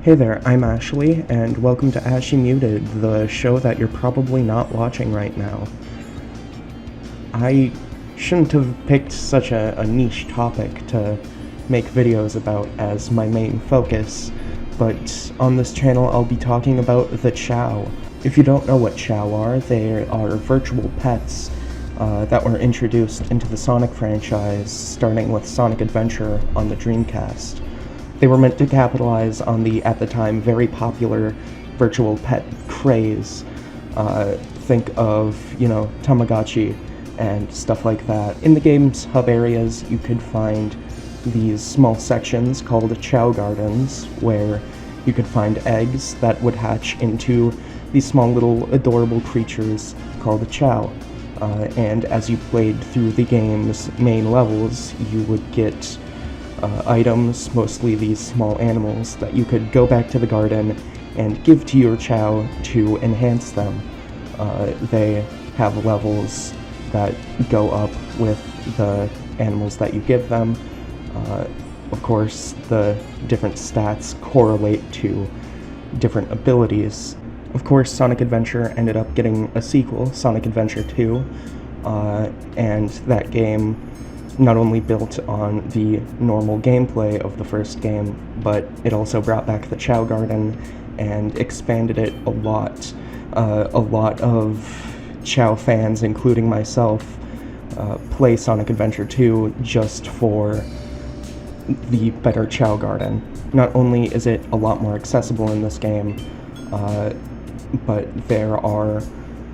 Hey there, I'm Ashley, and welcome to AshyMuted, the show that you're probably not watching right now. I shouldn't have picked such a niche topic to make videos about as my main focus, but on this channel I'll be talking about the Chao. If you don't know what Chao are, they are virtual pets that were introduced into the Sonic franchise, starting with Sonic Adventure on the Dreamcast. They were meant to capitalize on the, at the time, very popular virtual pet craze. Think of, Tamagotchi and stuff like that. In the game's hub areas, you could find these small sections called Chao Gardens, where you could find eggs that would hatch into these small little adorable creatures called Chao. And as you played through the game's main levels, you would get items, mostly these small animals, that you could go back to the garden and give to your Chao to enhance them. They have levels that go up with the animals that you give them. Of course, the different stats correlate to different abilities. Of course, Sonic Adventure ended up getting a sequel, Sonic Adventure 2, and that game not only built on the normal gameplay of the first game, but it also brought back the Chao Garden and expanded it a lot. A lot of Chao fans, including myself, play Sonic Adventure 2 just for the better Chao Garden. Not only is it a lot more accessible in this game, but there are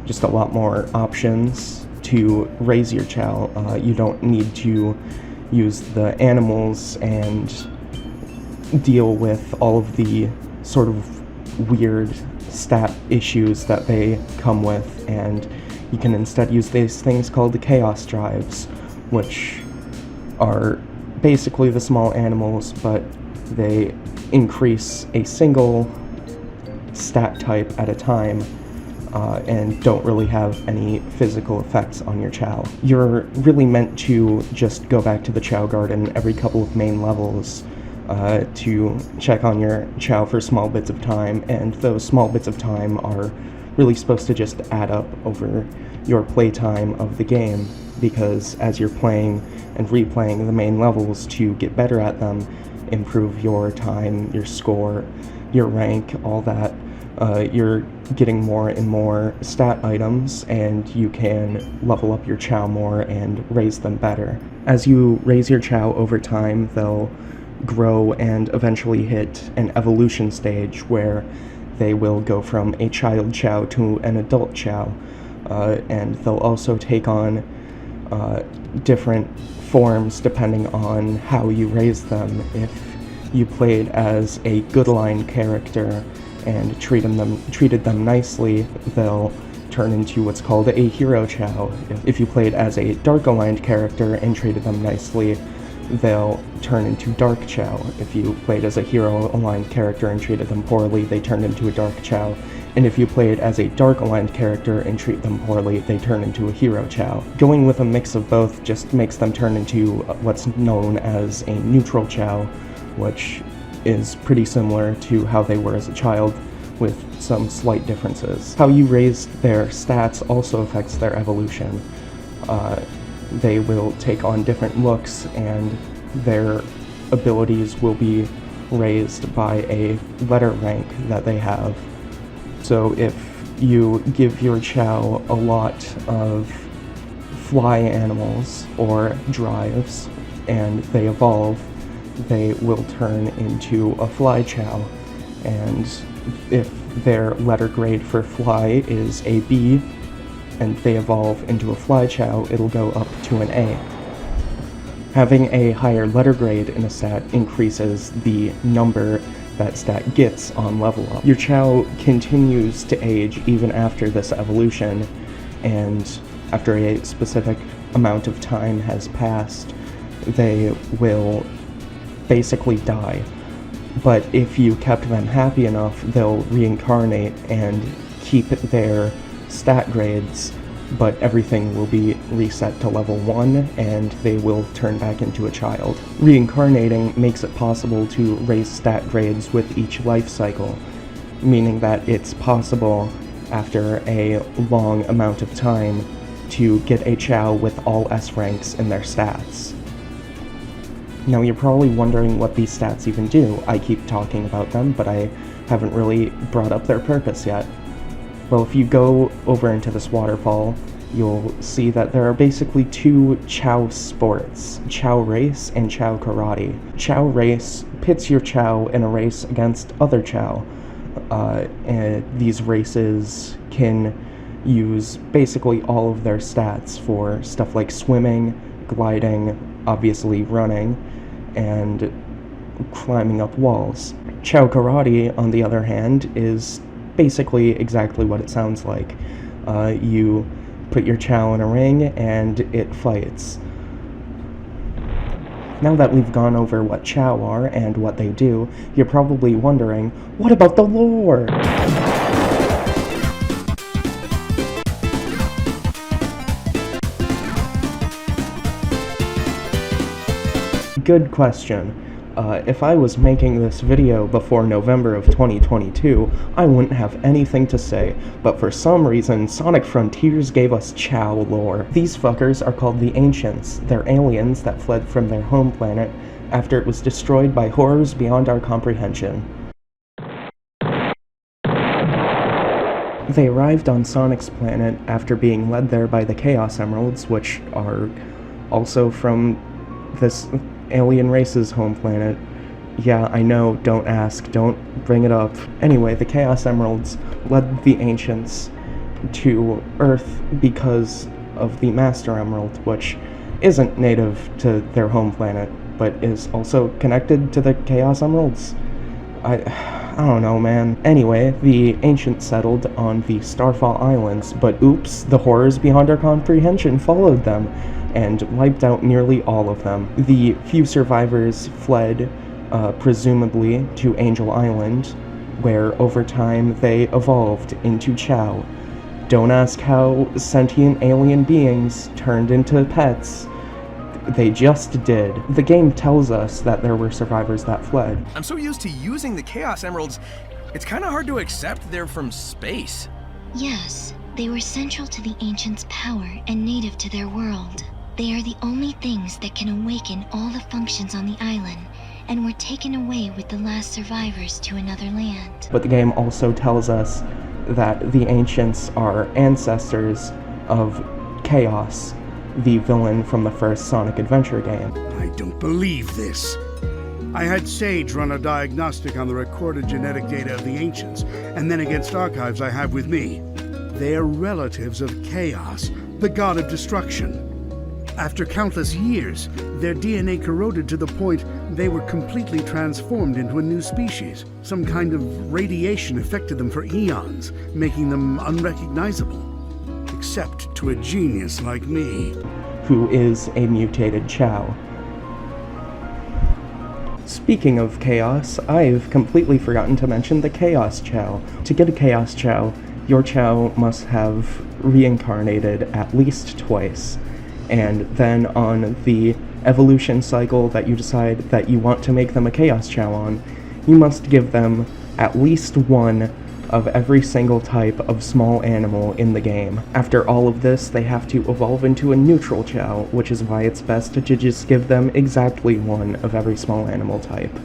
just a lot more options to raise your Chao. You don't need to use the animals and deal with all of the sort of weird stat issues that they come with, and you can instead use these things called the chaos drives, which are basically the small animals, but they increase a single stat type at a time, and don't really have any physical effects on your Chao. You're really meant to just go back to the Chao Garden every couple of main levels to check on your Chao for small bits of time, and those small bits of time are really supposed to just add up over your playtime of the game, because as you're playing and replaying the main levels to get better at them, improve your time, your score, your rank, all that, you're getting more and more stat items, and you can level up your Chao more and raise them better. As you raise your Chao over time, they'll grow and eventually hit an evolution stage where they will go from a child Chao to an adult Chao, and they'll also take on different forms depending on how you raise them. If you played as a good line character and treated them nicely, they'll turn into what's called a hero Chao. If you played as a dark aligned character and treated them nicely, they'll turn into dark Chao. If you played as a hero aligned character and treated them poorly, they turn into a dark Chao. And if you played as a dark aligned character and treat them poorly, they turn into a hero Chao. Going with a mix of both just makes them turn into what's known as a neutral Chao, which is pretty similar to how they were as a child, with some slight differences. How you raise their stats also affects their evolution. They will take on different looks, and their abilities will be raised by a letter rank that they have. So if you give your Chao a lot of fly animals or drives, and they evolve, they will turn into a fly Chao, and if their letter grade for fly is a B and they evolve into a fly Chao, it'll go up to an A. Having a higher letter grade in a stat increases the number that stat gets on level up. Your Chao continues to age even after this evolution, and after a specific amount of time has passed, they will basically die. But if you kept them happy enough, they'll reincarnate and keep their stat grades but everything will be reset to level 1, and they will turn back into a child. Reincarnating makes it possible to raise stat grades with each life cycle, meaning that it's possible, after a long amount of time, to get a Chao with all S ranks in their stats. Now you're probably wondering what these stats even do. I keep talking about them, but I haven't really brought up their purpose yet. Well, if you go over into this waterfall, you'll see that there are basically two Chao sports, Chao Race and Chao Karate. Chao Race pits your Chao in a race against other Chao. And these races can use basically all of their stats for stuff like swimming, gliding, obviously running, and climbing up walls. Chao Karate, on the other hand, is basically exactly what it sounds like. You put your Chao in a ring and it fights. Now that we've gone over what Chao are and what they do, you're probably wondering, what about the lore? Good question. If I was making this video before November of 2022, I wouldn't have anything to say, but for some reason, Sonic Frontiers gave us Chao lore. These fuckers are called the Ancients. They're aliens that fled from their home planet after it was destroyed by horrors beyond our comprehension. They arrived on Sonic's planet after being led there by the Chaos Emeralds, which are also from this alien race's home planet. Yeah, I know, don't ask, don't bring it up. Anyway, the Chaos Emeralds led the Ancients to Earth because of the Master Emerald, which isn't native to their home planet, but is also connected to the Chaos Emeralds. I don't know, man. Anyway, the Ancients settled on the Starfall Islands, but oops, the horrors beyond our comprehension followed them, and wiped out nearly all of them. The few survivors fled, presumably, to Angel Island, where over time they evolved into Chao. Don't ask how sentient alien beings turned into pets. They just did. The game tells us that there were survivors that fled. I'm so used to using the Chaos Emeralds, it's kinda hard to accept they're from space. Yes, they were central to the Ancients' power and native to their world. They are the only things that can awaken all the functions on the island, and were taken away with the last survivors to another land. But the game also tells us that the Ancients are ancestors of Chaos, the villain from the first Sonic Adventure game. I don't believe this. I had Sage run a diagnostic on the recorded genetic data of the Ancients, and then against archives I have with me. They are relatives of Chaos, the god of destruction. After countless years, their DNA corroded to the point they were completely transformed into a new species. Some kind of radiation affected them for eons, making them unrecognizable. Except to a genius like me. Who is a mutated Chao. Speaking of Chaos, I've completely forgotten to mention the Chaos Chao. To get a Chaos Chao, your Chao must have reincarnated at least twice. And then on the evolution cycle that you decide that you want to make them a Chaos Chao on, you must give them at least one of every single type of small animal in the game. After all of this, they have to evolve into a neutral Chao, which is why it's best to just give them exactly one of every small animal type.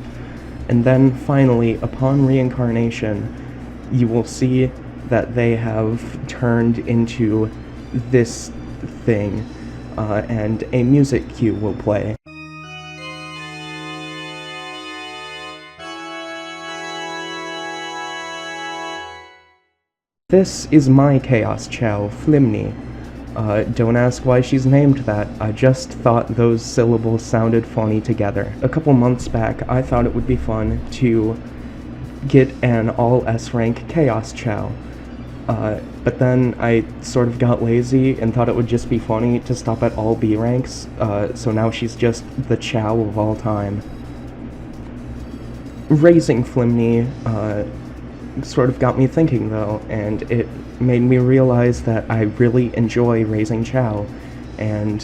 And then finally, upon reincarnation, you will see that they have turned into this thing, and a music cue will play. This is my Chaos Chao, Flimney. Don't ask why she's named that, I just thought those syllables sounded funny together. A couple months back, I thought it would be fun to get an all S-rank Chaos Chao. But then I sort of got lazy and thought it would just be funny to stop at all B ranks, so now she's just the Chao of all time. Raising Flimney sort of got me thinking though, and it made me realize that I really enjoy raising Chao, and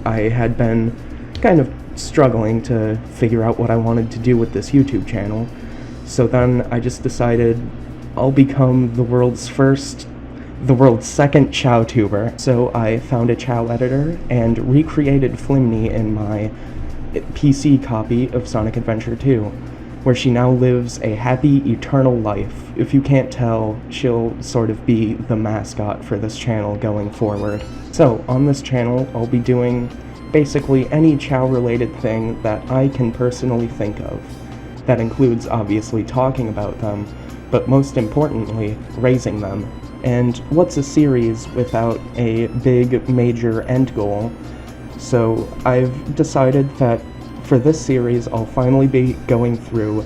I had been kind of struggling to figure out what I wanted to do with this YouTube channel. So then I just decided I'll become the world's second Chao tuber. So I found a Chao editor and recreated Flimney in my PC copy of Sonic Adventure 2, where she now lives a happy, eternal life. If you can't tell, she'll sort of be the mascot for this channel going forward. So, on this channel, I'll be doing basically any Chao-related thing that I can personally think of. That includes, obviously, talking about them, but most importantly, raising them. And what's a series without a big, major end goal? So I've decided that for this series, I'll finally be going through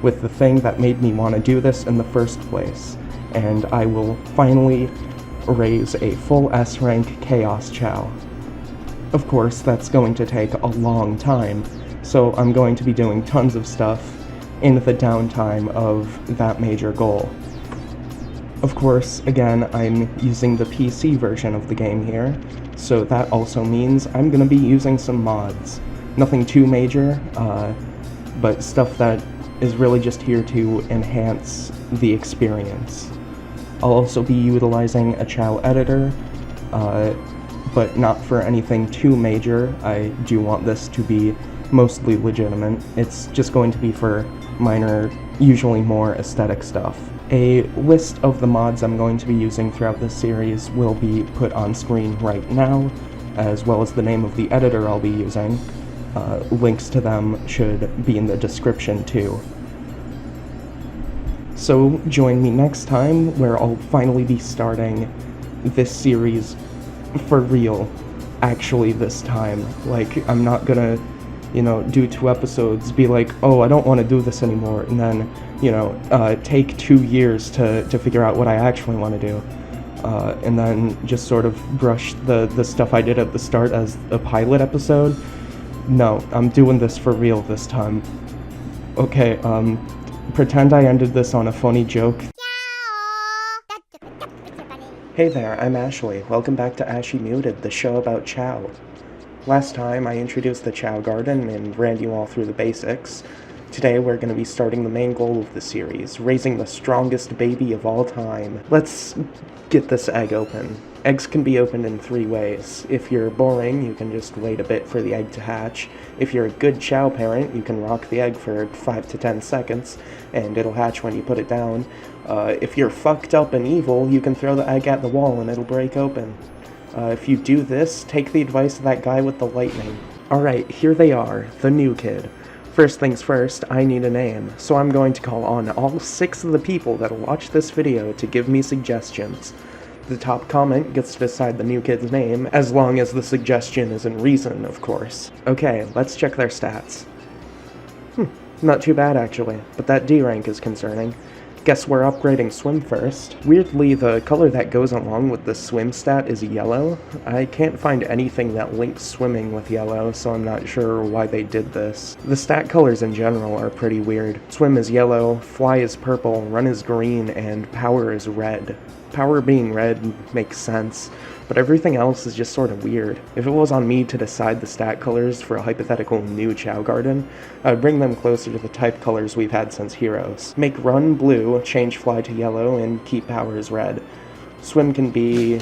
with the thing that made me want to do this in the first place, and I will finally raise a full S-rank Chaos Chao. Of course, that's going to take a long time, so I'm going to be doing tons of stuff in the downtime of that major goal. Of course, again, I'm using the PC version of the game here, so that also means I'm going to be using some mods. Nothing too major, but stuff that is really just here to enhance the experience. I'll also be utilizing a Chao editor, but not for anything too major. I do want this to be mostly legitimate. It's just going to be for minor, usually more aesthetic stuff. A list of the mods I'm going to be using throughout this series will be put on screen right now, as well as the name of the editor I'll be using. Links to them should be in the description too. So join me next time, where I'll finally be starting this series for real, actually this time. Like, I'm not gonna, do 2 episodes, be like, oh, I don't want to do this anymore, and then, take 2 years to figure out what I actually want to do. And then just sort of brush the stuff I did at the start as a pilot episode. No, I'm doing this for real this time. Okay, pretend I ended this on a funny joke. Hey there, I'm Ashley. Welcome back to AshyMuted, the show about Chao. Last time I introduced the Chao Garden and ran you all through the basics. Today we're going to be starting the main goal of the series, raising the strongest baby of all time. Let's get this egg open. Eggs can be opened in 3 ways. If you're boring, you can just wait a bit for the egg to hatch. If you're a good Chao parent, you can rock the egg for 5 to 10 seconds, and it'll hatch when you put it down. If you're fucked up and evil, you can throw the egg at the wall and it'll break open. If you do this, take the advice of that guy with the lightning. Alright, here they are, the new kid. First things first, I need a name, so I'm going to call on all 6 of the people that'll watch this video to give me suggestions. The top comment gets to decide the new kid's name, as long as the suggestion is in reason, of course. Okay, let's check their stats. Not too bad actually, but that D rank is concerning. Guess we're upgrading swim first. Weirdly, the color that goes along with the swim stat is yellow. I can't find anything that links swimming with yellow, so I'm not sure why they did this. The stat colors in general are pretty weird. Swim is yellow, fly is purple, run is green, and power is red. Power being red makes sense, but everything else is just sort of weird. If it was on me to decide the stat colors for a hypothetical new Chao Garden, I would bring them closer to the type colors we've had since Heroes. Make run blue, change fly to yellow, and keep power as red. Swim can be...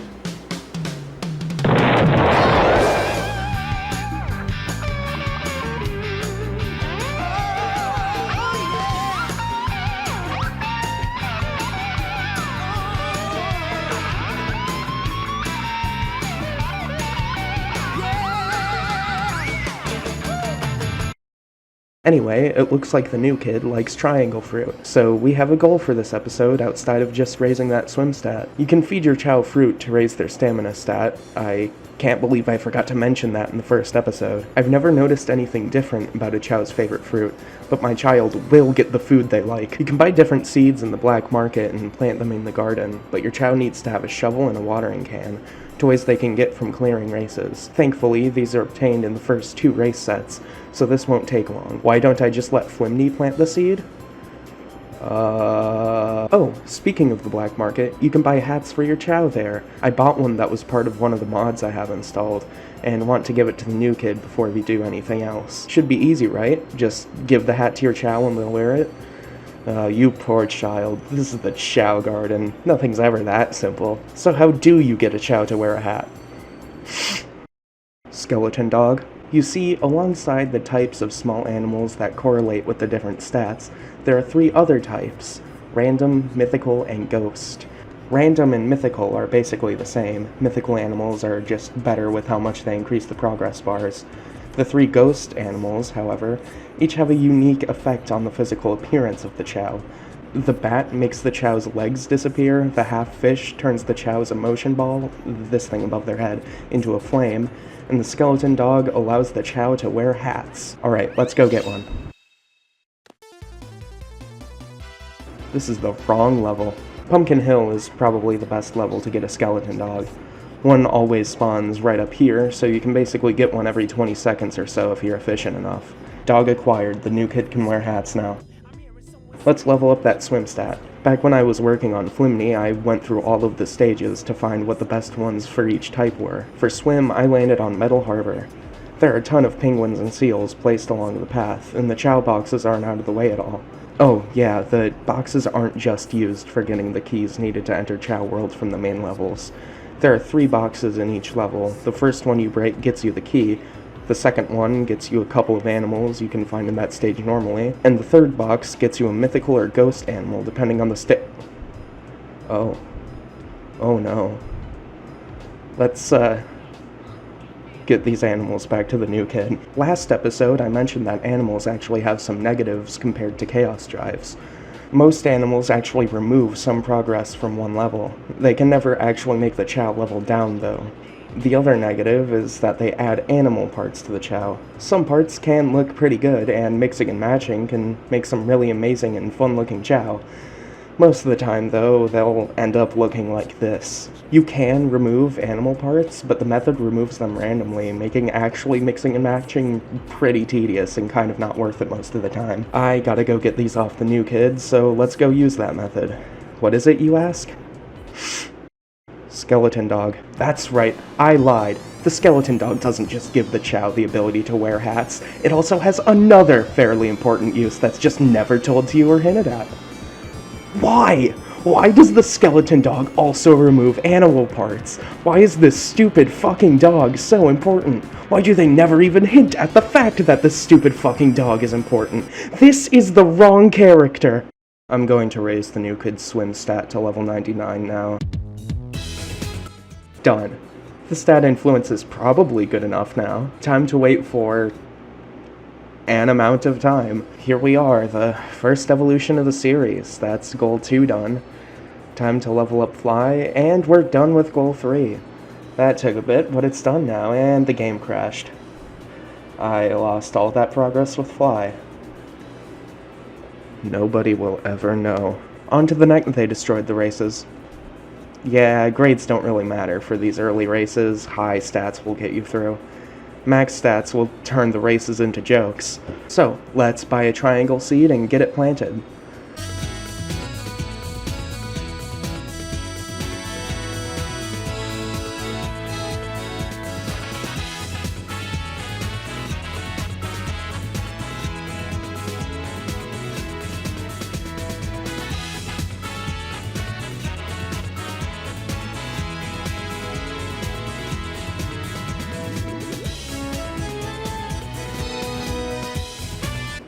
Anyway, it looks like the new kid likes triangle fruit, so we have a goal for this episode outside of just raising that swim stat. You can feed your Chao fruit to raise their stamina stat. I can't believe I forgot to mention that in the first episode. I've never noticed anything different about a Chao's favorite fruit, but my child will get the food they like. You can buy different seeds in the black market and plant them in the garden, but your Chao needs to have a shovel and a watering can, toys they can get from clearing races. Thankfully, these are obtained in the first 2 race sets, so this won't take long. Why don't I just let Flimney plant the seed? Oh, speaking of the black market, you can buy hats for your Chao there. I bought one that was part of one of the mods I have installed, and want to give it to the new kid before we do anything else. Should be easy, right? Just give the hat to your Chao and they'll wear it? You poor child. This is the Chao Garden. Nothing's ever that simple. So how do you get a Chao to wear a hat? Skeleton dog. You see, alongside the types of small animals that correlate with the different stats, there are 3 other types: random, mythical, and ghost. Random and mythical are basically the same. Mythical animals are just better with how much they increase the progress bars. The 3 ghost animals, however, each have a unique effect on the physical appearance of the Chao. The bat makes the Chao's legs disappear, the half-fish turns the Chao's emotion ball, this thing above their head, into a flame, and the skeleton dog allows the Chao to wear hats. Alright, let's go get one. This is the wrong level. Pumpkin Hill is probably the best level to get a skeleton dog. One always spawns right up here, so you can basically get one every 20 seconds or so if you're efficient enough. Dog acquired, the new kid can wear hats now. Let's level up that swim stat. Back when I was working on Flimney, I went through all of the stages to find what the best ones for each type were. For swim, I landed on Metal Harbor. There are a ton of penguins and seals placed along the path, and the Chao boxes aren't out of the way at all. Oh, yeah, the boxes aren't just used for getting the keys needed to enter Chao World from the main levels. There are 3 boxes in each level. The first one you break gets you the key, the second one gets you a couple of animals you can find in that stage normally, and the third box gets you a mythical or ghost animal depending on the Oh. Oh no. Let's, get these animals back to the new kid. Last episode, I mentioned that animals actually have some negatives compared to chaos drives. Most animals actually remove some progress from one level. They can never actually make the Chao level down, though. The other negative is that they add animal parts to the Chao. Some parts can look pretty good, and mixing and matching can make some really amazing and fun-looking Chao. Most of the time, though, they'll end up looking like this. You can remove animal parts, but the method removes them randomly, making actually mixing and matching pretty tedious and kind of not worth it most of the time. I gotta go get these off the new kid, so let's go use that method. What is it, you ask? Skeleton dog. That's right, I lied. The skeleton dog doesn't just give the Chao the ability to wear hats, it also has another fairly important use that's just never told to you or hinted at. Why? Why does the skeleton dog also remove animal parts? Why is this stupid fucking dog so important? Why do they never even hint at the fact that this stupid fucking dog is important? This is the wrong character! I'm going to raise the new kid's swim stat to level 99 now. Done. The stat influence is probably good enough now. Time to wait for an amount of time. Here we are, the first evolution of the series. That's goal 2 done. Time to level up Fly, and we're done with goal 3. That took a bit, but it's done now, and the game crashed. I lost all that progress with Fly. Nobody will ever know. On to the night they destroyed the races. Yeah, grades don't really matter for these early races. High stats will get you through. Max stats will turn the races into jokes. So, let's buy a triangle seed and get it planted.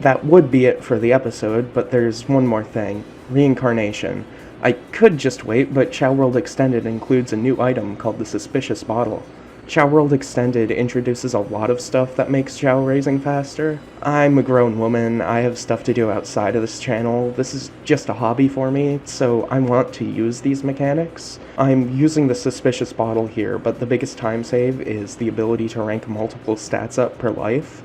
That would be it for the episode, but there's one more thing. Reincarnation. I could just wait, but Chao World Extended includes a new item called the Suspicious Bottle. Chao World Extended introduces a lot of stuff that makes Chao raising faster. I'm a grown woman, I have stuff to do outside of this channel, this is just a hobby for me, so I want to use these mechanics. I'm using the Suspicious Bottle here, but the biggest time save is the ability to rank multiple stats up per life.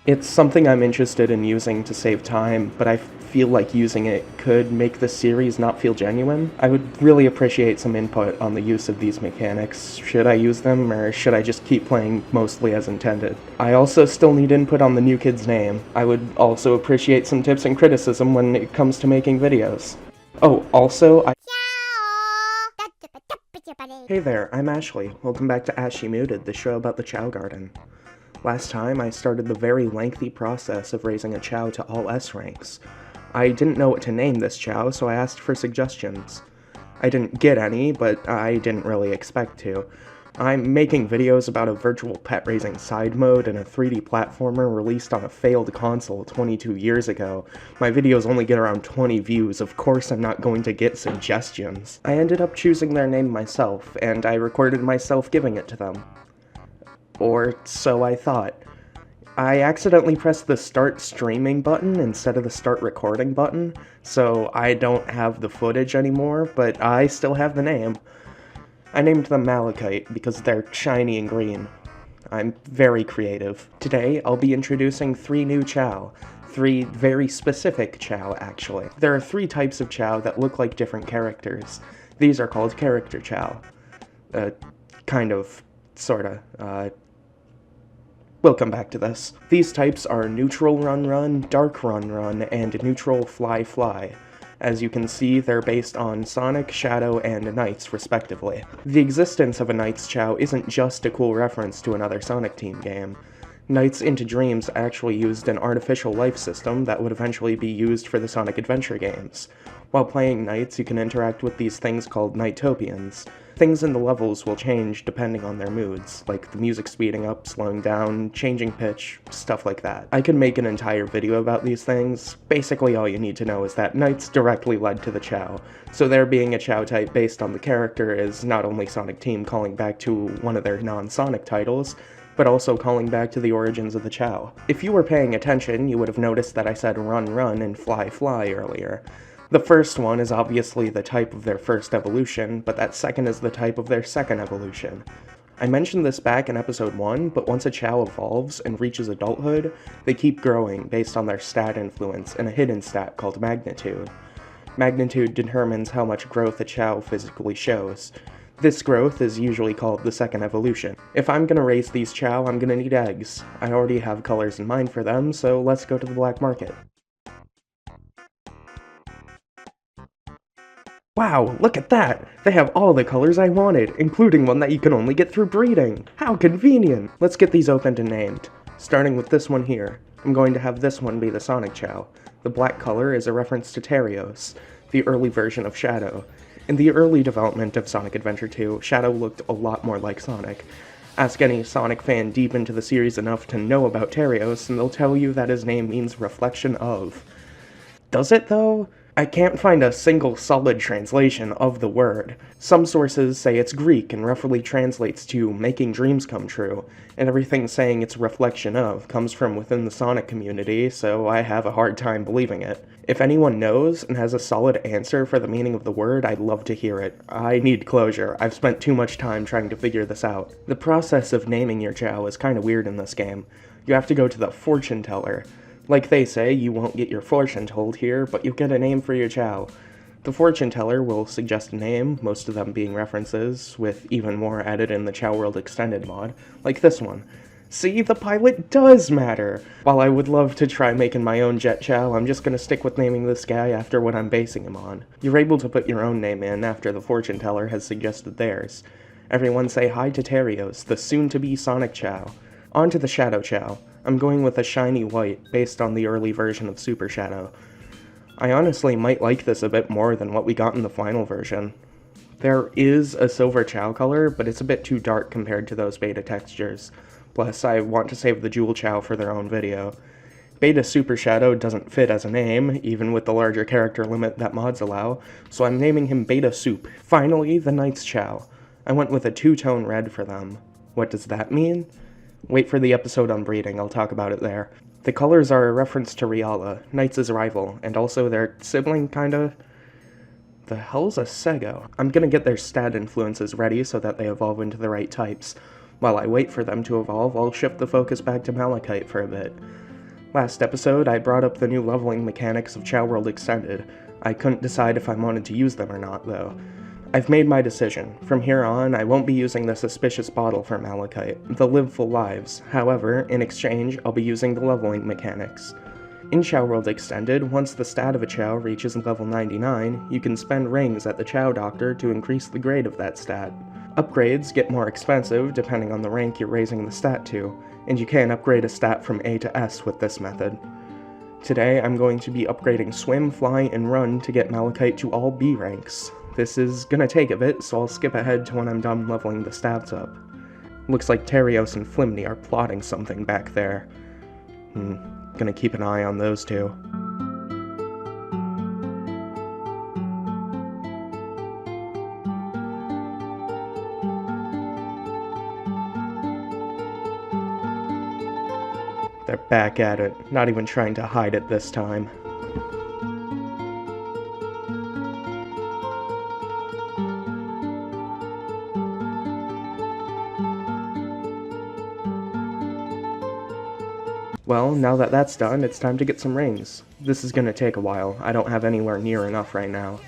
It's something I'm interested in using to save time, but I feel like using it could make the series not feel genuine. I would really appreciate some input on the use of these mechanics. Should I use them, or should I just keep playing mostly as intended? I also still need input on the new kid's name. I would also appreciate some tips and criticism when it comes to making videos. Oh, also, Hey there, I'm Ashley. Welcome back to AshyMuted, the show about the Chao Garden. Last time, I started the very lengthy process of raising a Chao to all S ranks. I didn't know what to name this Chao, so I asked for suggestions. I didn't get any, but I didn't really expect to. I'm making videos about a virtual pet raising side mode and a 3D platformer released on a failed console 22 years ago. My videos only get around 20 views, of course I'm not going to get suggestions. I ended up choosing their name myself, and I recorded myself giving it to them. Or so I thought. I accidentally pressed the start streaming button instead of the start recording button, so I don't have the footage anymore, but I still have the name. I named them Malachite because they're shiny and green. I'm very creative. Today, I'll be introducing 3 new Chao. 3 very specific Chao, actually. There are 3 types of Chao that look like different characters. These are called character Chao. Kind of, sorta, We'll come back to this. These types are Neutral Run Run, Dark Run Run, and Neutral Fly Fly. As you can see, they're based on Sonic, Shadow, and Knights, respectively. The existence of a Knights Chao isn't just a cool reference to another Sonic Team game. Knights Into Dreams actually used an artificial life system that would eventually be used for the Sonic Adventure games. While playing Knights, you can interact with these things called Knightopians. Things in the levels will change depending on their moods, like the music speeding up, slowing down, changing pitch, stuff like that. I could make an entire video about these things. Basically all you need to know is that Knights directly led to the Chao, so there being a Chao type based on the character is not only Sonic Team calling back to one of their non-Sonic titles, but also calling back to the origins of the Chao. If you were paying attention, you would have noticed that I said Run Run and Fly Fly earlier. The first one is obviously the type of their first evolution, but that second is the type of their second evolution. I mentioned this back in episode 1, but once a Chao evolves and reaches adulthood, they keep growing based on their stat influence and a hidden stat called Magnitude. Magnitude determines how much growth a Chao physically shows. This growth is usually called the second evolution. If I'm gonna raise these Chao, I'm gonna need eggs. I already have colors in mind for them, so let's go to the black market. Wow, look at that! They have all the colors I wanted, including one that you can only get through breeding! How convenient! Let's get these opened and named. Starting with this one here. I'm going to have this one be the Sonic Chao. The black color is a reference to Terios, the early version of Shadow. In the early development of Sonic Adventure 2, Shadow looked a lot more like Sonic. Ask any Sonic fan deep into the series enough to know about Terios, and they'll tell you that his name means reflection of. Does it, though? I can't find a single solid translation of the word. Some sources say it's Greek and roughly translates to making dreams come true, and everything saying it's reflection of comes from within the Sonic community, so I have a hard time believing it. If anyone knows and has a solid answer for the meaning of the word, I'd love to hear it. I need closure. I've spent too much time trying to figure this out. The process of naming your Chao is kinda weird in this game. You have to go to the fortune teller. Like they say, you won't get your fortune told here, but you get a name for your Chao. The fortune teller will suggest a name, most of them being references, with even more added in the Chao World Extended mod, like this one. See, the pilot does matter! While I would love to try making my own Jet Chao, I'm just gonna stick with naming this guy after what I'm basing him on. You're able to put your own name in after the fortune teller has suggested theirs. Everyone say hi to Terios, the soon-to-be Sonic Chao. On to the Shadow Chao. I'm going with a shiny white, based on the early version of Super Shadow. I honestly might like this a bit more than what we got in the final version. There is a silver Chao color, but it's a bit too dark compared to those beta textures. Plus, I want to save the Jewel Chao for their own video. Beta Super Shadow doesn't fit as a name, even with the larger character limit that mods allow, so I'm naming him Beta Soup. Finally, the Knights Chao. I went with a 2-tone red for them. What does that mean? Wait for the episode on breeding, I'll talk about it there. The colors are a reference to Riala, Knights' rival, and also their sibling, kinda. The hell's a Sego? I'm gonna get their stat influences ready so that they evolve into the right types. While I wait for them to evolve, I'll shift the focus back to Malachite for a bit. Last episode, I brought up the new leveling mechanics of Chao World Extended. I couldn't decide if I wanted to use them or not, though. I've made my decision. From here on, I won't be using the suspicious bottle for Malachite. They'll live full lives. However, in exchange, I'll be using the leveling mechanics. In Chao World Extended, once the stat of a Chao reaches level 99, you can spend rings at the Chao Doctor to increase the grade of that stat. Upgrades get more expensive depending on the rank you're raising the stat to, and you can upgrade a stat from A to S with this method. Today, I'm going to be upgrading Swim, Fly, and Run to get Malachite to all B ranks. This is gonna take a bit, so I'll skip ahead to when I'm done leveling the stats up. Looks like Terios and Flimney are plotting something back there. Gonna keep an eye on those two. They're back at it, not even trying to hide it this time. Well, now that that's done, it's time to get some rings. This is gonna take a while. I don't have anywhere near enough right now.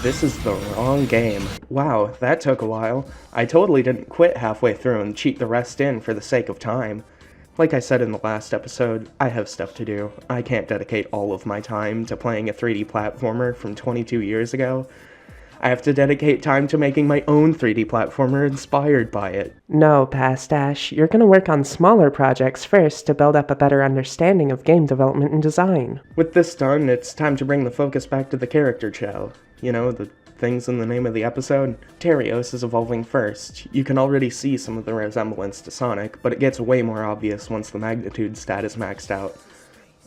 This is the wrong game. Wow, that took a while. I totally didn't quit halfway through and cheat the rest in for the sake of time. Like I said in the last episode, I have stuff to do. I can't dedicate all of my time to playing a 3D platformer from 22 years ago. I have to dedicate time to making my own 3D platformer inspired by it. No, Past Ash, you're gonna work on smaller projects first to build up a better understanding of game development and design. With this done, it's time to bring the focus back to the character Chao. You know, the things in the name of the episode? Terios is evolving first. You can already see some of the resemblance to Sonic, but it gets way more obvious once the magnitude stat is maxed out.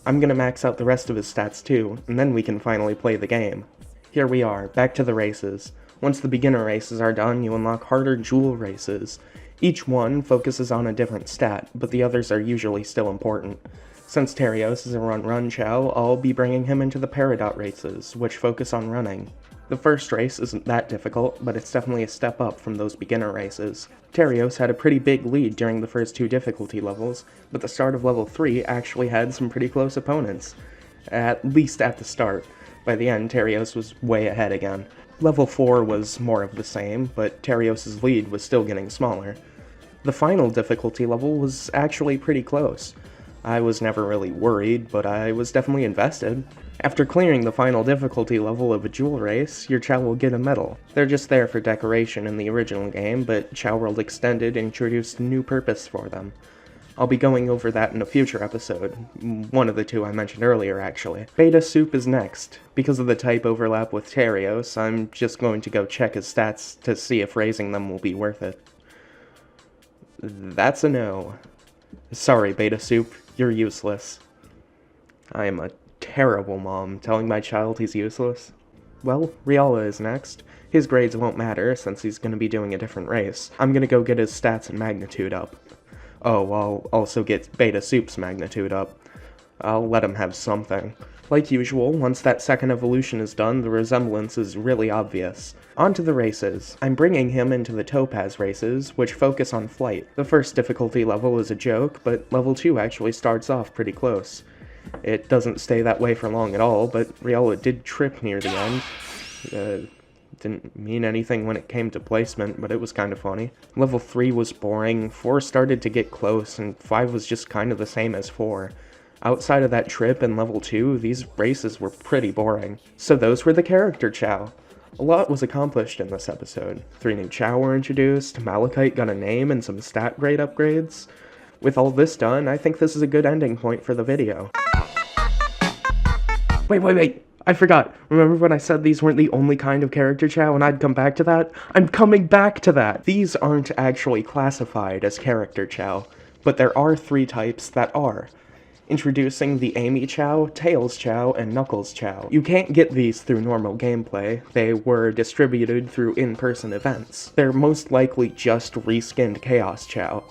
I'm gonna max out the rest of his stats too, and then we can finally play the game. Here we are, back to the races. Once the beginner races are done, you unlock harder jewel races. Each one focuses on a different stat, but the others are usually still important. Since Terios is a run Chao, I'll be bringing him into the Peridot races, which focus on running. The first race isn't that difficult, but it's definitely a step up from those beginner races. Terios had a pretty big lead during the first 2 difficulty levels, but the start of level 3 actually had some pretty close opponents. At least at the start. By the end, Terios was way ahead again. Level 4 was more of the same, but Terios' lead was still getting smaller. The final difficulty level was actually pretty close. I was never really worried, but I was definitely invested. After clearing the final difficulty level of a jewel race, your Chao will get a medal. They're just there for decoration in the original game, but Chao World Extended introduced a new purpose for them. I'll be going over that in a future episode. One of the 2 I mentioned earlier, actually. Beta Soup is next. Because of the type overlap with Terios, I'm just going to go check his stats to see if raising them will be worth it. That's a no. Sorry, Beta Soup, you're useless. I am a terrible mom, telling my child he's useless. Well, Riala is next. His grades won't matter, since he's going to be doing a different race. I'm going to go get his stats and magnitude up. Oh, I'll also get Beta Soup's magnitude up. I'll let him have something. Like usual, once that second evolution is done, the resemblance is really obvious. On to the races. I'm bringing him into the Topaz races, which focus on flight. The first difficulty level is a joke, but level 2 actually starts off pretty close. It doesn't stay that way for long at all, but Riala did trip near the end. Didn't mean anything when it came to placement, but it was kind of funny. Level 3 was boring, 4 started to get close, and 5 was just kind of the same as 4. Outside of that trip and level 2, these races were pretty boring. So those were the character Chao. A lot was accomplished in this episode. 3 new Chao were introduced, Malachite got a name and some stat grade upgrades. With all this done, I think this is a good ending point for the video. Wait! I forgot. Remember when I said these weren't the only kind of character Chao and I'd come back to that? I'm coming back to that! These aren't actually classified as character Chao, but there are 3 types that are. Introducing the Amy Chao, Tails Chao, and Knuckles Chao. You can't get these through normal gameplay. They were distributed through in-person events. They're most likely just reskinned Chaos Chao.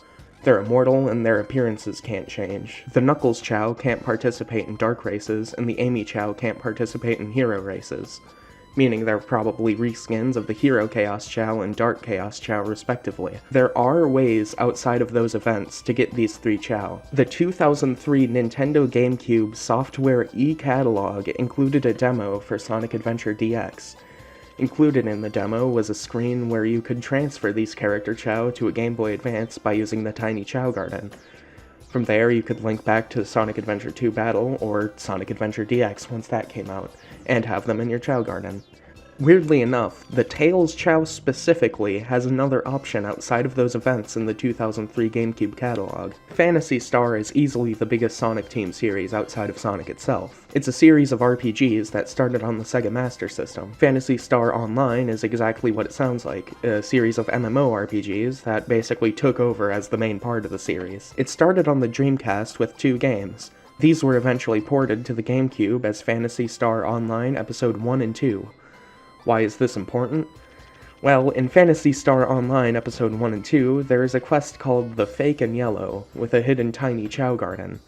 They're immortal, and their appearances can't change. The Knuckles Chao can't participate in dark races, and the Amy Chao can't participate in hero races. meaning they're probably reskins of the Hero Chaos Chao and Dark Chaos Chao respectively. There are ways outside of those events to get these 3 Chao. The 2003 Nintendo GameCube Software e-catalog included a demo for Sonic Adventure DX. Included in the demo was a screen where you could transfer these character Chao to a Game Boy Advance by using the tiny Chao Garden. From there, you could link back to Sonic Adventure 2 Battle, or Sonic Adventure DX once that came out, and have them in your Chao Garden. Weirdly enough, the Tails Chao specifically has another option outside of those events in the 2003 GameCube catalog. Phantasy Star is easily the biggest Sonic Team series outside of Sonic itself. It's a series of RPGs that started on the Sega Master System. Phantasy Star Online is exactly what it sounds like, a series of MMORPGs that basically took over as the main part of the series. It started on the Dreamcast with 2 games. These were eventually ported to the GameCube as Phantasy Star Online Episode 1 and 2. Why is this important? Well, in Phantasy Star Online Episode 1 and 2, there is a quest called The Fake and Yellow, with a hidden tiny Chao Garden.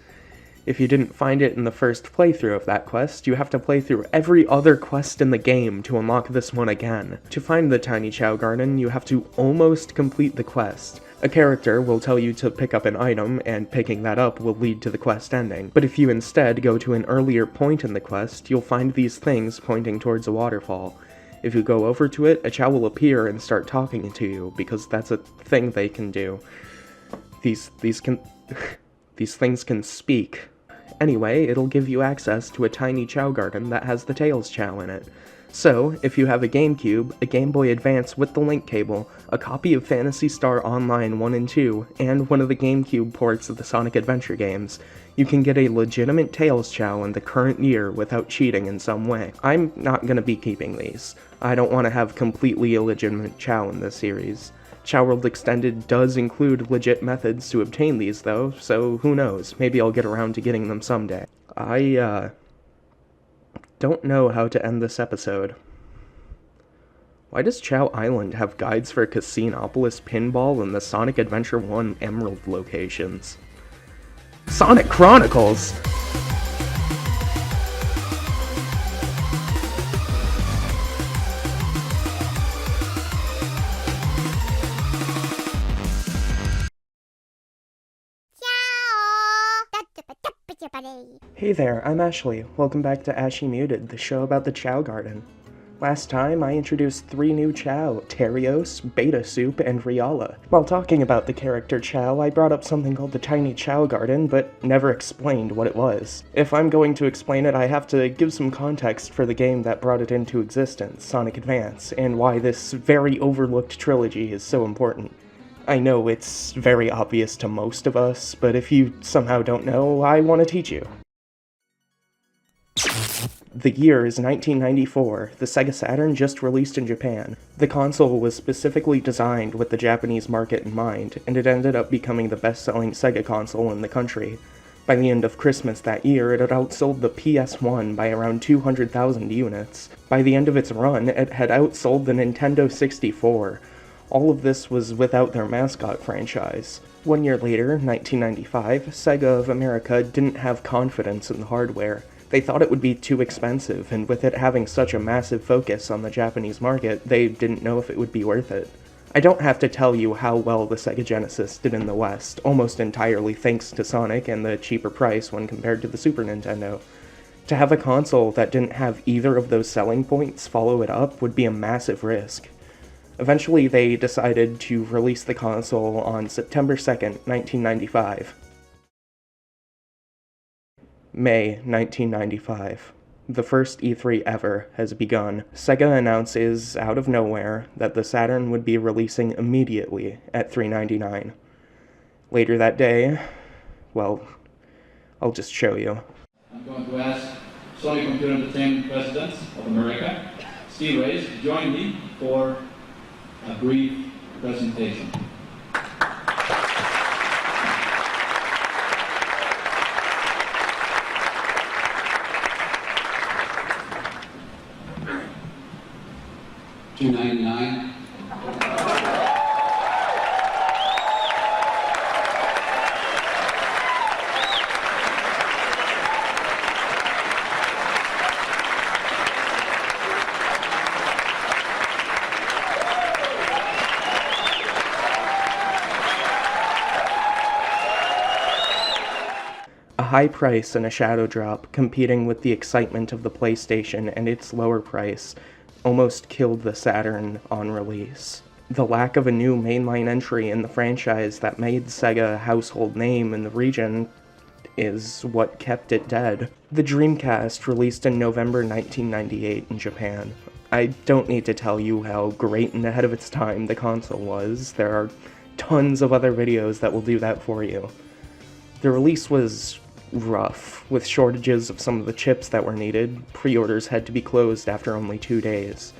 If you didn't find it in the first playthrough of that quest, you have to play through every other quest in the game to unlock this one again. To find the tiny Chao Garden, you have to almost complete the quest. A character will tell you to pick up an item, and picking that up will lead to the quest ending. But if you instead go to an earlier point in the quest, you'll find these things pointing towards a waterfall. If you go over to it, a Chao will appear and start talking to you, because that's a thing they can do. These things can speak. Anyway, it'll give you access to a tiny Chao Garden that has the Tails Chao in it. So, if you have a GameCube, a Game Boy Advance with the link cable, a copy of Phantasy Star Online 1 and 2, and one of the GameCube ports of the Sonic Adventure games, you can get a legitimate Tails Chao in the current year without cheating in some way. I'm not gonna be keeping these. I don't want to have completely illegitimate Chao in this series. Chao World Extended does include legit methods to obtain these though, so who knows, maybe I'll get around to getting them someday. I don't know how to end this episode. Why does Chao Island have guides for Casinopolis Pinball and the Sonic Adventure 1 Emerald locations? Sonic Chronicles! Hey there, I'm Ashley. Welcome back to AshyMuted, the show about the Chao Garden. Last time, I introduced 3 new Chao, Terios, Beta Soup, and Riala. While talking about the character Chao, I brought up something called the Tiny Chao Garden, but never explained what it was. If I'm going to explain it, I have to give some context for the game that brought it into existence, Sonic Advance, and why this very overlooked trilogy is so important. I know it's very obvious to most of us, but if you somehow don't know, I want to teach you. The year is 1994. The Sega Saturn just released in Japan. The console was specifically designed with the Japanese market in mind, and it ended up becoming the best-selling Sega console in the country. By the end of Christmas that year, it had outsold the PS1 by around 200,000 units. By the end of its run, it had outsold the Nintendo 64. All of this was without their mascot franchise. 1 year later, 1995, Sega of America didn't have confidence in the hardware. They thought it would be too expensive, and with it having such a massive focus on the Japanese market, they didn't know if it would be worth it. I don't have to tell you how well the Sega Genesis did in the West, almost entirely thanks to Sonic and the cheaper price when compared to the Super Nintendo. To have a console that didn't have either of those selling points follow it up would be a massive risk. Eventually, they decided to release the console on September 2nd, 1995. May 1995. The first E3 ever has begun. Sega announces, out of nowhere, that the Saturn would be releasing immediately at $399. Later that day, well, I'll just show you. I'm going to ask Sony Computer Entertainment President of America, Steve Reyes, to join me for a brief presentation. $299. A high price and a shadow drop, competing with the excitement of the PlayStation and its lower price, almost killed the Saturn on release. The lack of a new mainline entry in the franchise that made Sega a household name in the region is what kept it dead. The Dreamcast released in November 1998 in Japan. I don't need to tell you how great and ahead of its time the console was. There are tons of other videos that will do that for you. The release was rough, with shortages of some of the chips that were needed. Pre-orders had to be closed after only 2 days.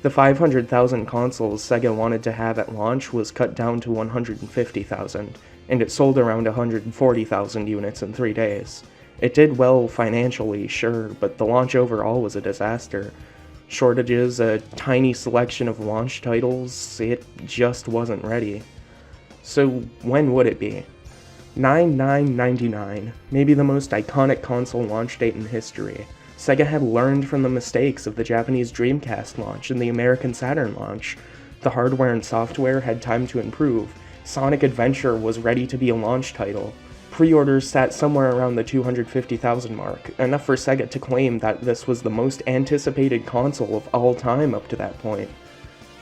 The 500,000 consoles Sega wanted to have at launch was cut down to 150,000, and it sold around 140,000 units in 3 days. It did well financially, sure, but the launch overall was a disaster. Shortages, a tiny selection of launch titles, it just wasn't ready. So when would it be? 9/9/99, maybe the most iconic console launch date in history. Sega had learned from the mistakes of the Japanese Dreamcast launch and the American Saturn launch. The hardware and software had time to improve. Sonic Adventure was ready to be a launch title. Pre-orders sat somewhere around the 250,000 mark, enough for Sega to claim that this was the most anticipated console of all time up to that point.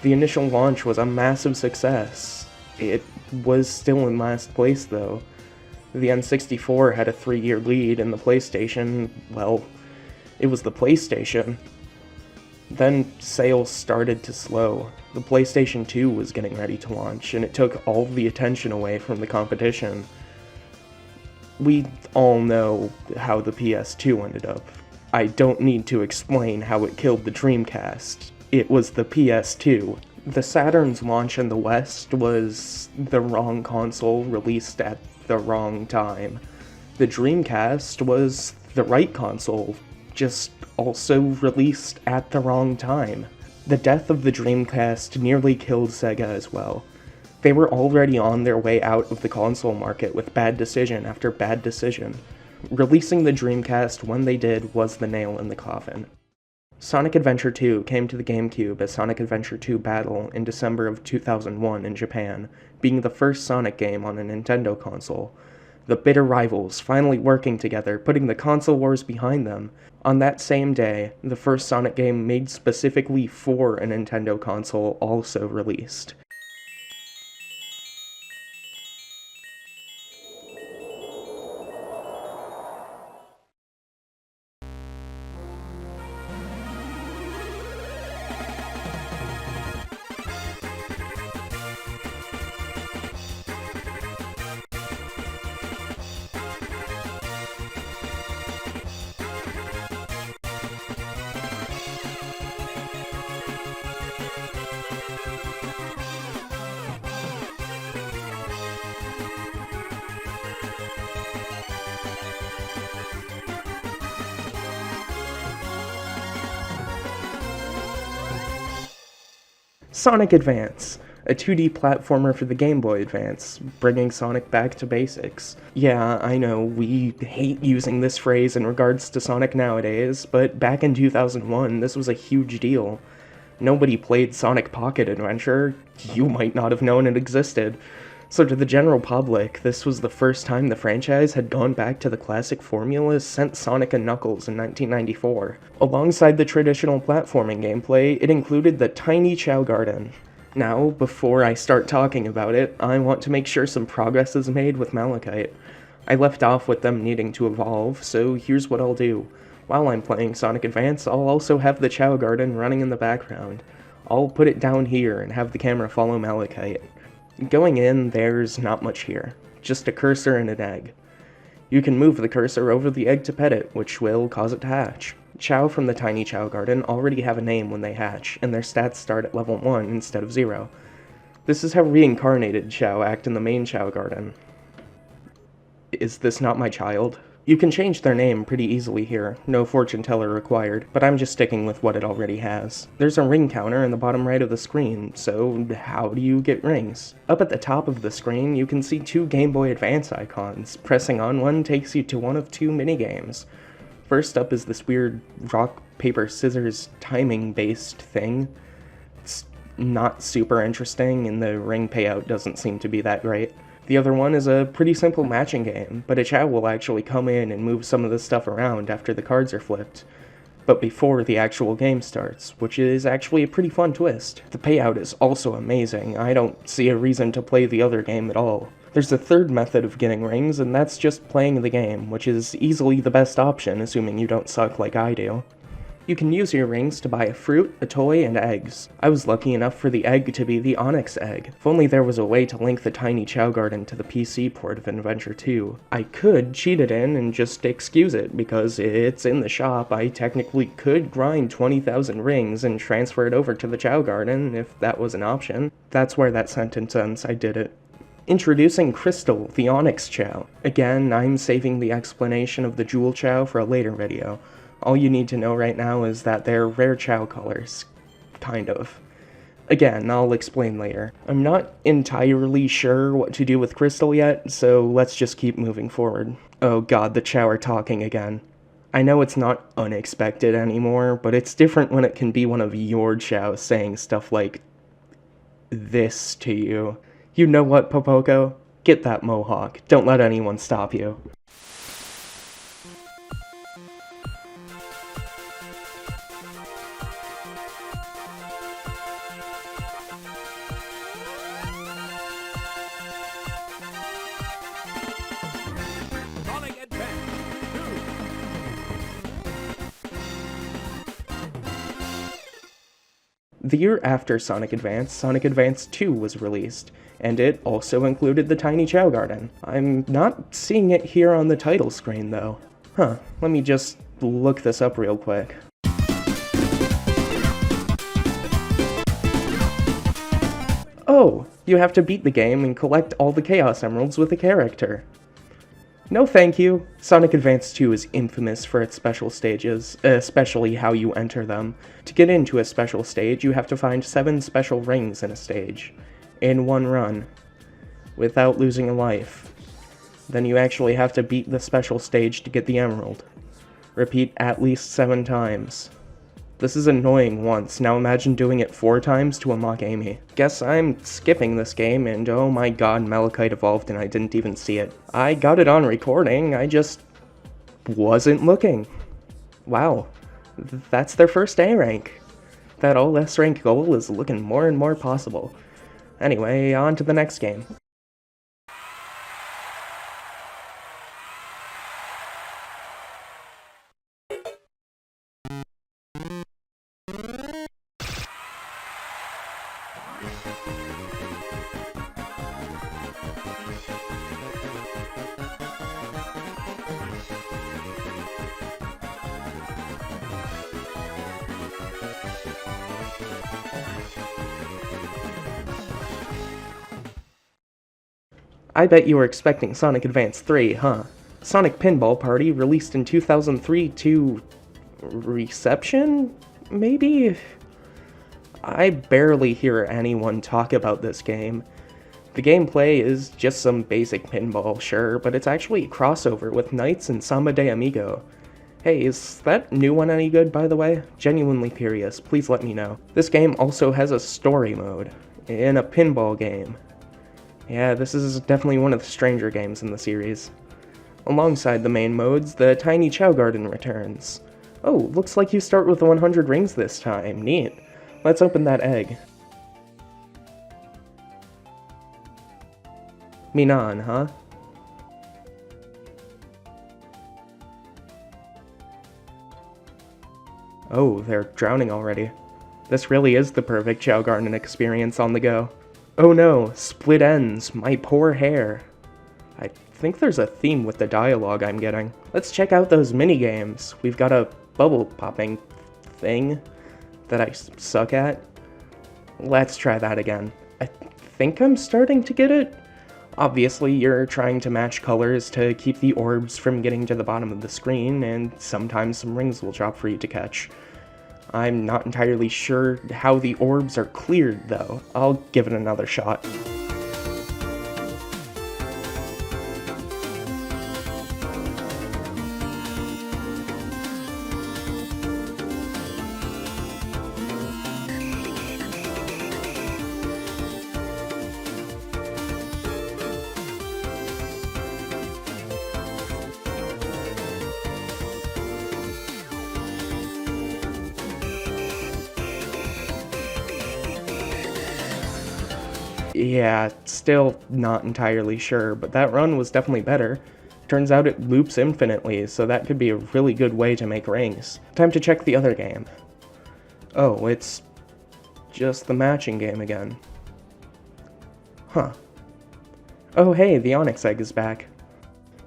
The initial launch was a massive success. It was still in last place though. The N64 had a 3-year lead, and the PlayStation, well, it was the PlayStation. Then sales started to slow. The PlayStation 2 was getting ready to launch, and it took all the attention away from the competition. We all know how the PS2 ended up. I don't need to explain how it killed the Dreamcast. It was the PS2. The Saturn's launch in the West was the wrong console released at the wrong time. The Dreamcast was the right console, just also released at the wrong time. The death of the Dreamcast nearly killed Sega as well. They were already on their way out of the console market with bad decision after bad decision. Releasing the Dreamcast when they did was the nail in the coffin. Sonic Adventure 2 came to the GameCube as Sonic Adventure 2 Battle in December of 2001 in Japan, being the first Sonic game on a Nintendo console. The bitter rivals finally working together, putting the console wars behind them. On that same day, the first Sonic game made specifically for a Nintendo console also released. Sonic Advance, a 2D platformer for the Game Boy Advance, bringing Sonic back to basics. Yeah, I know, we hate using this phrase in regards to Sonic nowadays, but back in 2001, this was a huge deal. Nobody played Sonic Pocket Adventure. You might not have known it existed. So to the general public, this was the first time the franchise had gone back to the classic formula since Sonic & Knuckles in 1994. Alongside the traditional platforming gameplay, it included the tiny Chao Garden. Now, before I start talking about it, I want to make sure some progress is made with Malachite. I left off with them needing to evolve, so here's what I'll do. While I'm playing Sonic Advance, I'll also have the Chao Garden running in the background. I'll put it down here and have the camera follow Malachite. Going in, there's not much here. Just a cursor and an egg. You can move the cursor over the egg to pet it, which will cause it to hatch. Chao from the tiny Chao Garden already have a name when they hatch, and their stats start at level 1 instead of 0. This is how reincarnated Chao act in the main Chao Garden. Is this not my child? You can change their name pretty easily here, no fortune teller required, but I'm just sticking with what it already has. There's a ring counter in the bottom right of the screen, so how do you get rings? Up at the top of the screen, you can see 2 Game Boy Advance icons. Pressing on one takes you to one of 2 minigames. First up is this weird rock, paper, scissors timing-based thing. It's not super interesting, and the ring payout doesn't seem to be that great. The other one is a pretty simple matching game, but a Chao will actually come in and move some of the stuff around after the cards are flipped, but before the actual game starts, which is actually a pretty fun twist. The payout is also amazing. I don't see a reason to play the other game at all. There's a third method of getting rings, and that's just playing the game, which is easily the best option, assuming you don't suck like I do. You can use your rings to buy a fruit, a toy, and eggs. I was lucky enough for the egg to be the Onyx egg. If only there was a way to link the tiny Chao Garden to the PC port of Adventure 2. I could cheat it in and just excuse it, because it's in the shop. I technically could grind 20,000 rings and transfer it over to the Chao Garden, if that was an option. That's where that sentence ends. I did it. Introducing Crystal, the Onyx Chao. Again, I'm saving the explanation of the Jewel Chao for a later video. All you need to know right now is that they're rare Chao colors. Kind of. Again, I'll explain later. I'm not entirely sure what to do with Crystal yet, so let's just keep moving forward. Oh god, the Chao are talking again. I know it's not unexpected anymore, but it's different when it can be one of your Chao saying stuff like this to you. You know what, Popoko? Get that mohawk. Don't let anyone stop you. The year after Sonic Advance 2 was released, and it also included the tiny Chao Garden. I'm not seeing it here on the title screen, though. Huh, let me just look this up real quick. Oh, you have to beat the game and collect all the Chaos Emeralds with a character. No thank you. Sonic Advance 2 is infamous for its special stages, especially how you enter them. To get into a special stage, you have to find 7 special rings in a stage, in one run, without losing a life. Then you actually have to beat the special stage to get the emerald. Repeat at least 7 times. This is annoying once, now imagine doing it 4 times to unlock Amy. Guess I'm skipping this game, and oh my god, Malachite evolved and I didn't even see it. I got it on recording, I just wasn't looking. Wow, that's their first A rank. That all S rank goal is looking more and more possible. Anyway, on to the next game. I bet you were expecting Sonic Advance 3, huh? Sonic Pinball Party released in 2003 to reception, maybe? I barely hear anyone talk about this game. The gameplay is just some basic pinball, sure, but it's actually a crossover with Knights and Samba de Amigo. Hey, is that new one any good, by the way? Genuinely curious, please let me know. This game also has a story mode, in a pinball game. Yeah, this is definitely one of the stranger games in the series. Alongside the main modes, the tiny Chao Garden returns. Oh, looks like you start with 100 rings this time, neat. Let's open that egg. Minan, huh? Oh, they're drowning already. This really is the perfect Chao Garden experience on the go. Oh no, split ends, my poor hair. I think there's a theme with the dialogue I'm getting. Let's check out those mini-games. We've got a bubble popping thing that I suck at. Let's try that again. I think I'm starting to get it. Obviously, you're trying to match colors to keep the orbs from getting to the bottom of the screen, and sometimes some rings will drop for you to catch. I'm not entirely sure how the orbs are cleared, though. I'll give it another shot. Yeah, still not entirely sure, but that run was definitely better. Turns out it loops infinitely, so that could be a really good way to make rings. Time to check the other game. Oh, it's just the matching game again. Huh. Oh hey, the Onyx Egg is back.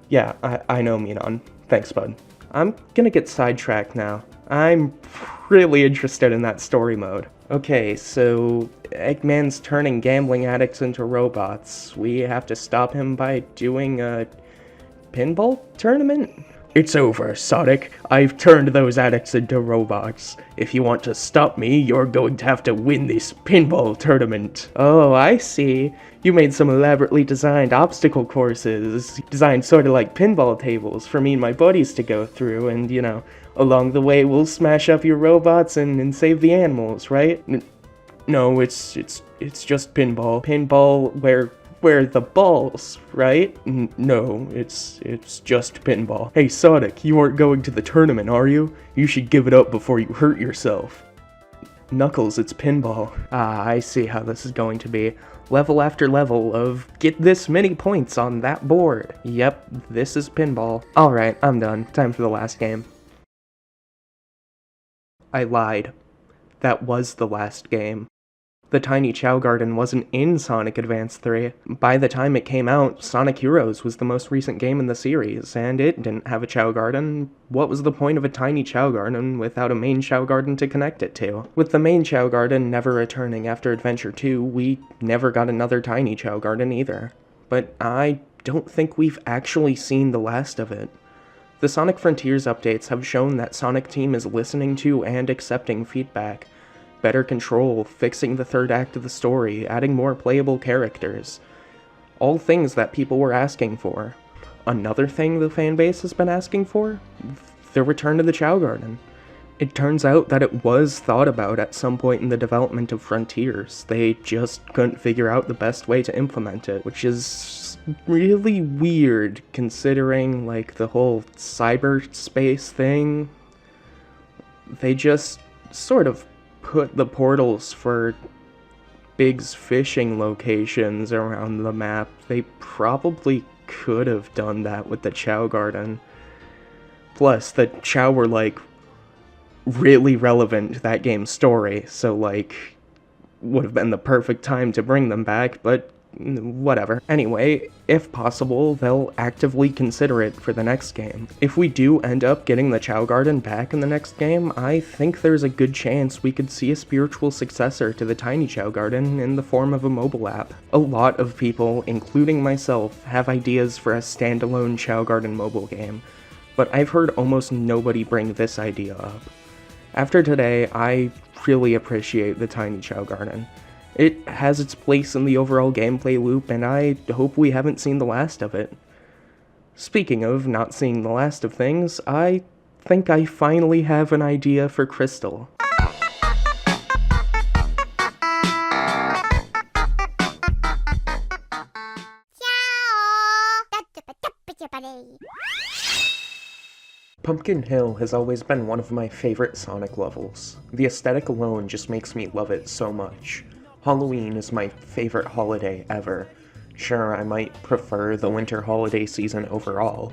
Yeah, I know, Minon. Thanks, bud. I'm gonna get sidetracked now. I'm really interested in that story mode. Okay, so Eggman's turning gambling addicts into robots. We have to stop him by doing a pinball tournament? It's over, Sonic. I've turned those addicts into robots. If you want to stop me, you're going to have to win this pinball tournament. Oh, I see. You made some elaborately designed obstacle courses, designed sort of like pinball tables for me and my buddies to go through, and, you know, along the way we'll smash up your robots and save the animals, right? No, it's just pinball. Pinball where the balls, right? No, it's just pinball. Hey Sonic, you aren't going to the tournament, are you? You should give it up before you hurt yourself. Knuckles, it's pinball. Ah, I see how this is going to be. Level after level of get this many points on that board. Yep, this is pinball. Alright, I'm done. Time for the last game. I lied. That was the last game. The tiny Chao Garden wasn't in Sonic Advance 3. By the time it came out, Sonic Heroes was the most recent game in the series, and it didn't have a Chao Garden. What was the point of a tiny Chao Garden without a main Chao Garden to connect it to? With the main Chao Garden never returning after Adventure 2, we never got another tiny Chao Garden either. But I don't think we've actually seen the last of it. The Sonic Frontiers updates have shown that Sonic Team is listening to and accepting feedback. Better control, fixing the third act of the story, adding more playable characters. All things that people were asking for. Another thing the fanbase has been asking for? The return to the Chao Garden. It turns out that it was thought about at some point in the development of Frontiers. They just couldn't figure out the best way to implement it, which is really weird considering, like, the whole cyberspace thing. They just sort of put the portals for Big's fishing locations around the map. They probably could have done that with the Chao Garden. Plus, the Chao were, like, really relevant to that game's story, so, like, would have been the perfect time to bring them back, but whatever. Anyway, if possible, they'll actively consider it for the next game. If we do end up getting the Chao Garden back in the next game, I think there's a good chance we could see a spiritual successor to the tiny Chao Garden in the form of a mobile app. A lot of people, including myself, have ideas for a standalone Chao Garden mobile game, but I've heard almost nobody bring this idea up. After today, I really appreciate the tiny Chao Garden. It has its place in the overall gameplay loop, and I hope we haven't seen the last of it. Speaking of not seeing the last of things, I think I finally have an idea for Crystal. Pumpkin Hill has always been one of my favorite Sonic levels. The aesthetic alone just makes me love it so much. Halloween is my favorite holiday ever. Sure, I might prefer the winter holiday season overall,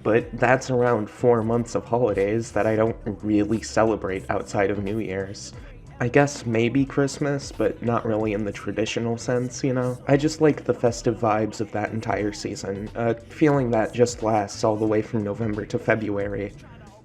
but that's around 4 months of holidays that I don't really celebrate outside of New Year's. I guess maybe Christmas, but not really in the traditional sense, you know? I just like the festive vibes of that entire season, a feeling that just lasts all the way from November to February.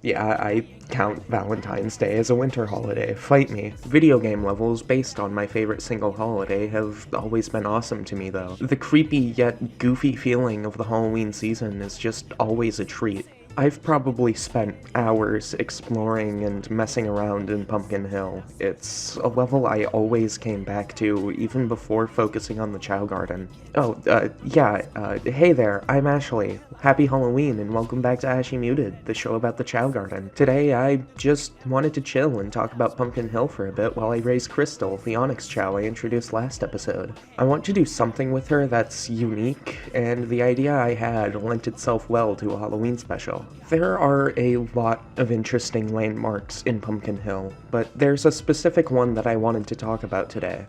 Yeah, I count Valentine's Day as a winter holiday, fight me. Video game levels based on my favorite single holiday have always been awesome to me though. The creepy yet goofy feeling of the Halloween season is just always a treat. I've probably spent hours exploring and messing around in Pumpkin Hill. It's a level I always came back to, even before focusing on the Chao Garden. Oh, hey there, I'm Ashley. Happy Halloween and welcome back to AshyMuted, the show about the Chao Garden. Today, I just wanted to chill and talk about Pumpkin Hill for a bit while I raise Crystal, the Onyx Chao I introduced last episode. I want to do something with her that's unique, and the idea I had lent itself well to a Halloween special. There are a lot of interesting landmarks in Pumpkin Hill, but there's a specific one that I wanted to talk about today.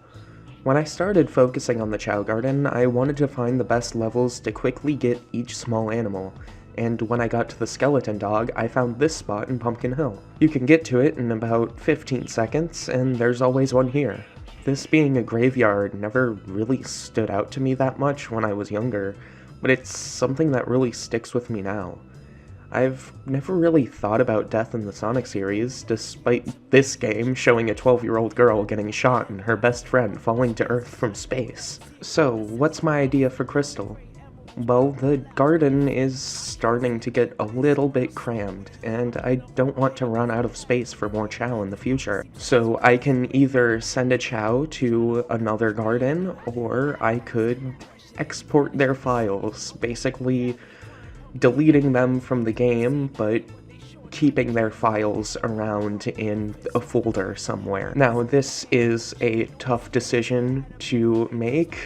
When I started focusing on the Chao Garden, I wanted to find the best levels to quickly get each small animal, and when I got to the skeleton dog, I found this spot in Pumpkin Hill. You can get to it in about 15 seconds, and there's always one here. This being a graveyard never really stood out to me that much when I was younger, but it's something that really sticks with me now. I've never really thought about death in the Sonic series, despite this game showing a 12-year-old girl getting shot and her best friend falling to Earth from space. So, what's my idea for Crystal? Well, the garden is starting to get a little bit crammed, and I don't want to run out of space for more Chao in the future. So I can either send a Chao to another garden, or I could export their files, basically deleting them from the game, but keeping their files around in a folder somewhere. Now, this is a tough decision to make,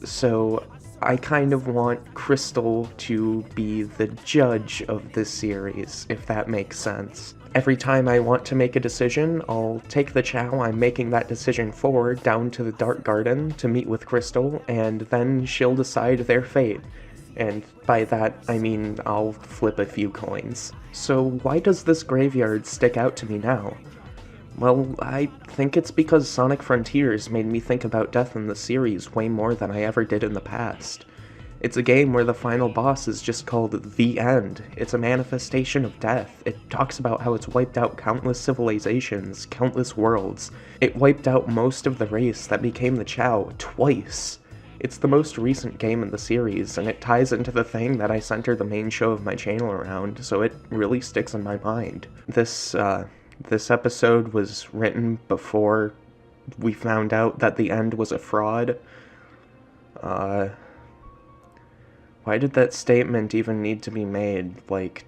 so I kind of want Crystal to be the judge of this series, if that makes sense. Every time I want to make a decision, I'll take the Chao I'm making that decision for down to the Dark Garden to meet with Crystal, and then she'll decide their fate. And by that, I mean I'll flip a few coins. So why does this graveyard stick out to me now? Well, I think it's because Sonic Frontiers made me think about death in the series way more than I ever did in the past. It's a game where the final boss is just called The End. It's a manifestation of death. It talks about how it's wiped out countless civilizations, countless worlds. It wiped out most of the race that became the Chao twice. It's the most recent game in the series, and it ties into the thing that I center the main show of my channel around, so it really sticks in my mind. This episode was written before we found out that The End was a fraud. Why did that statement even need to be made? Like,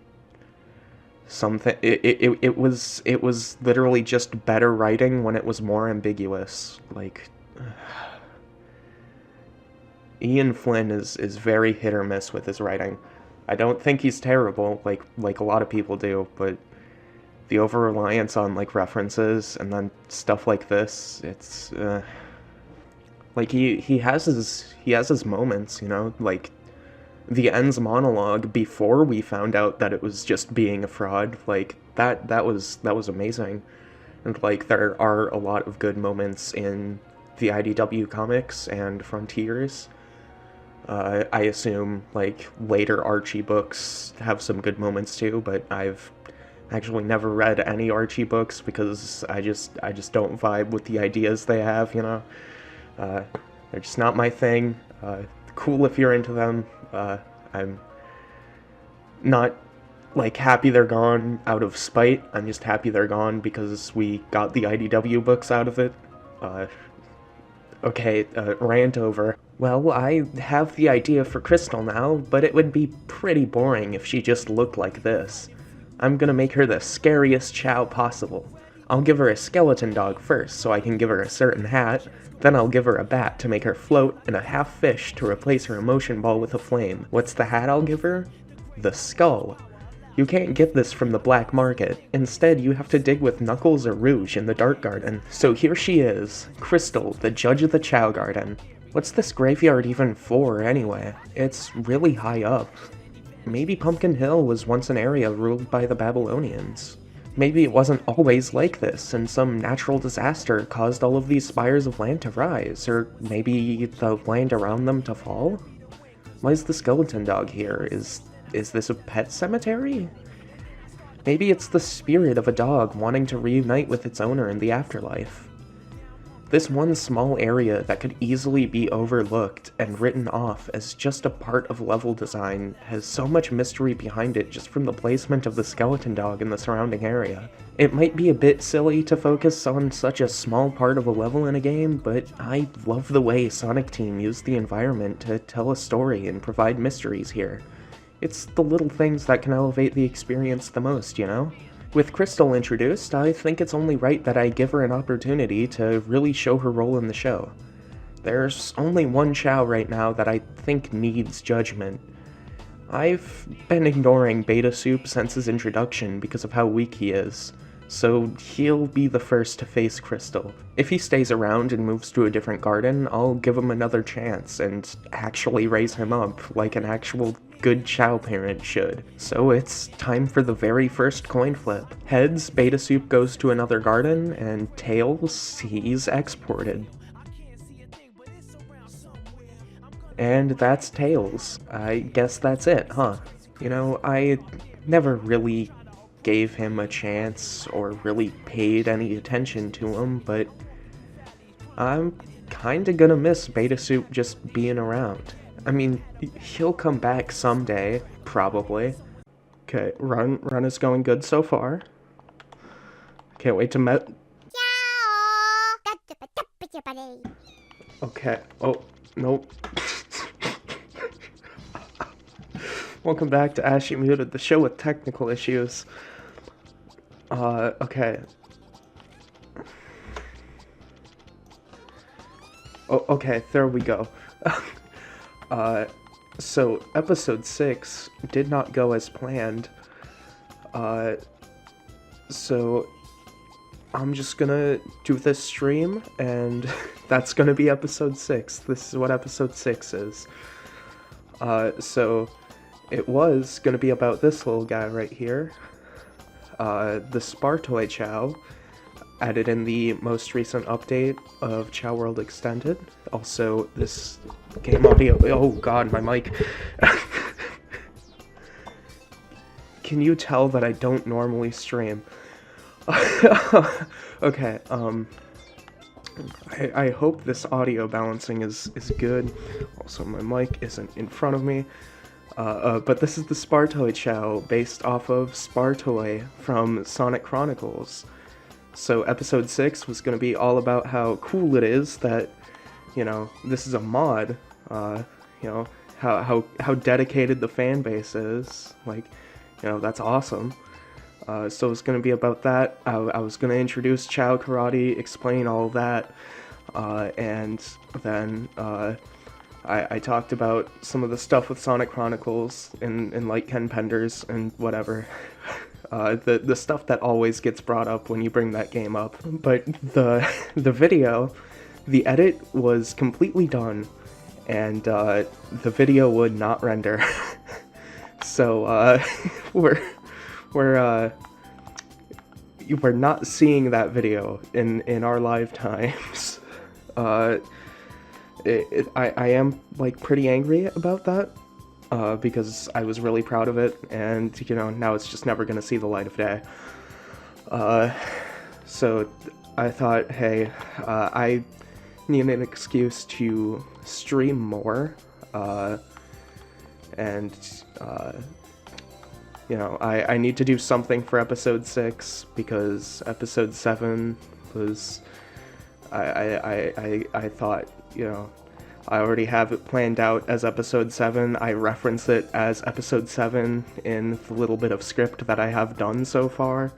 something, it was literally just better writing when it was more ambiguous. Like, Ian Flynn is very hit or miss with his writing. I don't think he's terrible, like a lot of people do, but the over-reliance on, like, references and then stuff like this, it's, like, he has his moments, you know? Like, The End's monologue before we found out that it was just being a fraud, like, that was amazing. And, like, there are a lot of good moments in the IDW comics and Frontiers. I assume, like, later Archie books have some good moments too, but I've actually never read any Archie books because I just don't vibe with the ideas they have, you know? They're just not my thing. Cool if you're into them. I'm not, like, happy they're gone out of spite. I'm just happy they're gone because we got the IDW books out of it. Okay, rant over. Well, I have the idea for Crystal now, but it would be pretty boring if she just looked like this. I'm gonna make her the scariest Chao possible. I'll give her a skeleton dog first, so I can give her a certain hat, then I'll give her a bat to make her float, and a half fish to replace her emotion ball with a flame. What's the hat I'll give her? The skull. You can't get this from the black market. Instead, you have to dig with Knuckles or Rouge in the Dark Garden. So here she is, Crystal, the judge of the Chao Garden. What's this graveyard even for, anyway? It's really high up. Maybe Pumpkin Hill was once an area ruled by the Babylonians. Maybe it wasn't always like this, and some natural disaster caused all of these spires of land to rise, or maybe the land around them to fall? Why is the skeleton dog here? Is this a pet cemetery? Maybe it's the spirit of a dog wanting to reunite with its owner in the afterlife. This one small area that could easily be overlooked and written off as just a part of level design has so much mystery behind it just from the placement of the skeleton dog in the surrounding area. It might be a bit silly to focus on such a small part of a level in a game, but I love the way Sonic Team used the environment to tell a story and provide mysteries here. It's the little things that can elevate the experience the most, you know? With Crystal introduced, I think it's only right that I give her an opportunity to really show her role in the show. There's only one Chao right now that I think needs judgment. I've been ignoring Beta Soup since his introduction because of how weak he is. so he'll be the first to face Crystal. If he stays around and moves to a different garden, I'll give him another chance and actually raise him up like an actual good Chao parent should. So it's time for the very first coin flip. Heads, Beta Soup goes to another garden, and tails, he's exported. And that's tails. I guess that's it, huh? You know, I never really gave him a chance or really paid any attention to him, but I'm kinda gonna miss Beta Soup just being around. I mean, he'll come back someday, probably. Okay, run is going good so far. Can't wait to met. Okay, oh, nope. Welcome back to AshyMuted, the show with technical issues. Okay. Oh, okay, there we go. So episode 6 did not go as planned. So I'm just gonna do this stream, and that's gonna be episode 6. This is what episode 6 is. So it was gonna be about this little guy right here. The Spartoy Chao, added in the most recent update of Chao World Extended. Also, this game audio. Oh god, my mic. Can you tell that I don't normally stream? Okay, I hope this audio balancing is good. Also, my mic isn't in front of me. But this is the Spartoy Chao, based off of Spartoy from Sonic Chronicles. So episode 6 was going to be all about how cool it is that, you know, this is a mod, you know, how dedicated the fan base is, like, you know, that's awesome. So it's going to be about that. I was going to introduce Chao Karate, explain all of that, and then, I talked about some of the stuff with Sonic Chronicles and like Ken Penders and whatever. The stuff that always gets brought up when you bring that game up. But the video, the edit was completely done, and the video would not render. So we're not seeing that video in our lifetimes. I am like pretty angry about that, because I was really proud of it, and you know, now it's just never gonna see the light of day. So I thought, hey, I need an excuse to stream more, and you know, I need to do something for episode 6, because episode 7 was, I thought, you know, I already have it planned out as episode 7. I reference it as episode 7 in the little bit of script that I have done so far.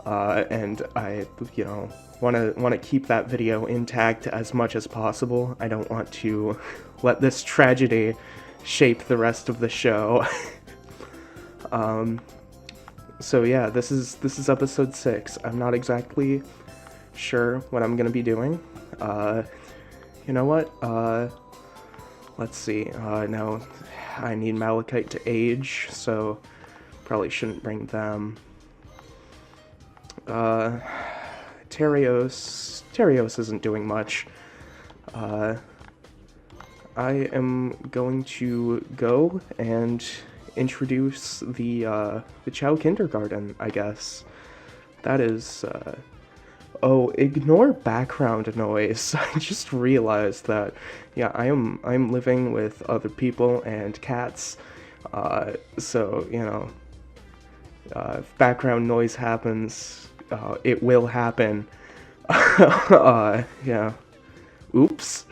And I, you know, want to keep that video intact as much as possible. I don't want to let this tragedy shape the rest of the show. So yeah, this is episode 6. I'm not exactly sure what I'm gonna be doing. You know what? Let's see. No, I need Malachite to age, so probably shouldn't bring them. Terios isn't doing much. I am going to go and introduce the Chao Kindergarten, I guess. That is, oh, ignore background noise. I just realized that, yeah, I'm living with other people and cats, so, you know, if background noise happens, it will happen. Yeah. Oops.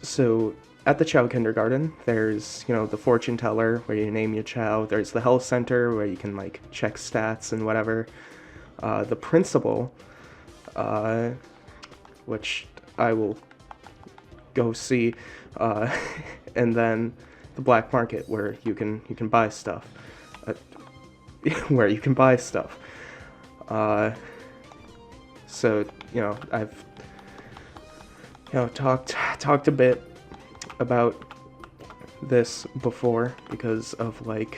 So, at the Chao Kindergarten, there's, you know, the fortune teller where you name your Chao. There's the health center where you can, like, check stats and whatever. The principal, which I will go see, and then the black market where you can buy stuff. where you can buy stuff. So, you know, I've, you know, talked a bit about this before because of, like,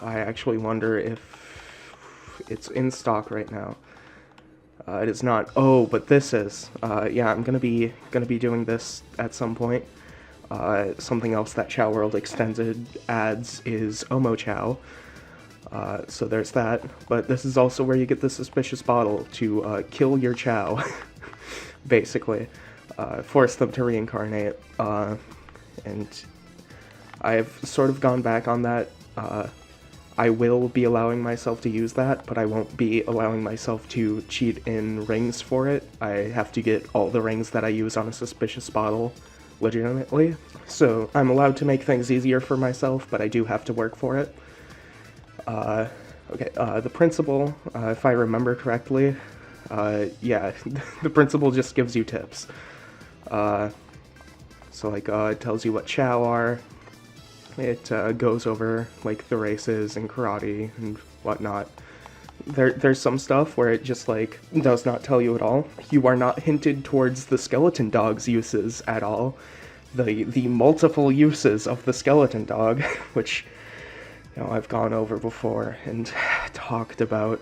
I actually wonder if it's in stock right now. It is not. Oh, but this is. Yeah, I'm gonna be doing this at some point. Something else that Chao World Extended adds is Omo Chao. So there's that. But this is also where you get the suspicious bottle to kill your Chao, basically. Force them to reincarnate. And I've sort of gone back on that. I will be allowing myself to use that, but I won't be allowing myself to cheat in rings for it. I have to get all the rings that I use on a suspicious bottle legitimately. So I'm allowed to make things easier for myself, but I do have to work for it. Okay, the principal, if I remember correctly, yeah, the principal just gives you tips. So like, it tells you what Chao are. It goes over, like, the races and karate and whatnot. There's some stuff where it just, like, does not tell you at all. You are not hinted towards the skeleton dog's uses at all. The multiple uses of the skeleton dog, which, you know, I've gone over before and talked about.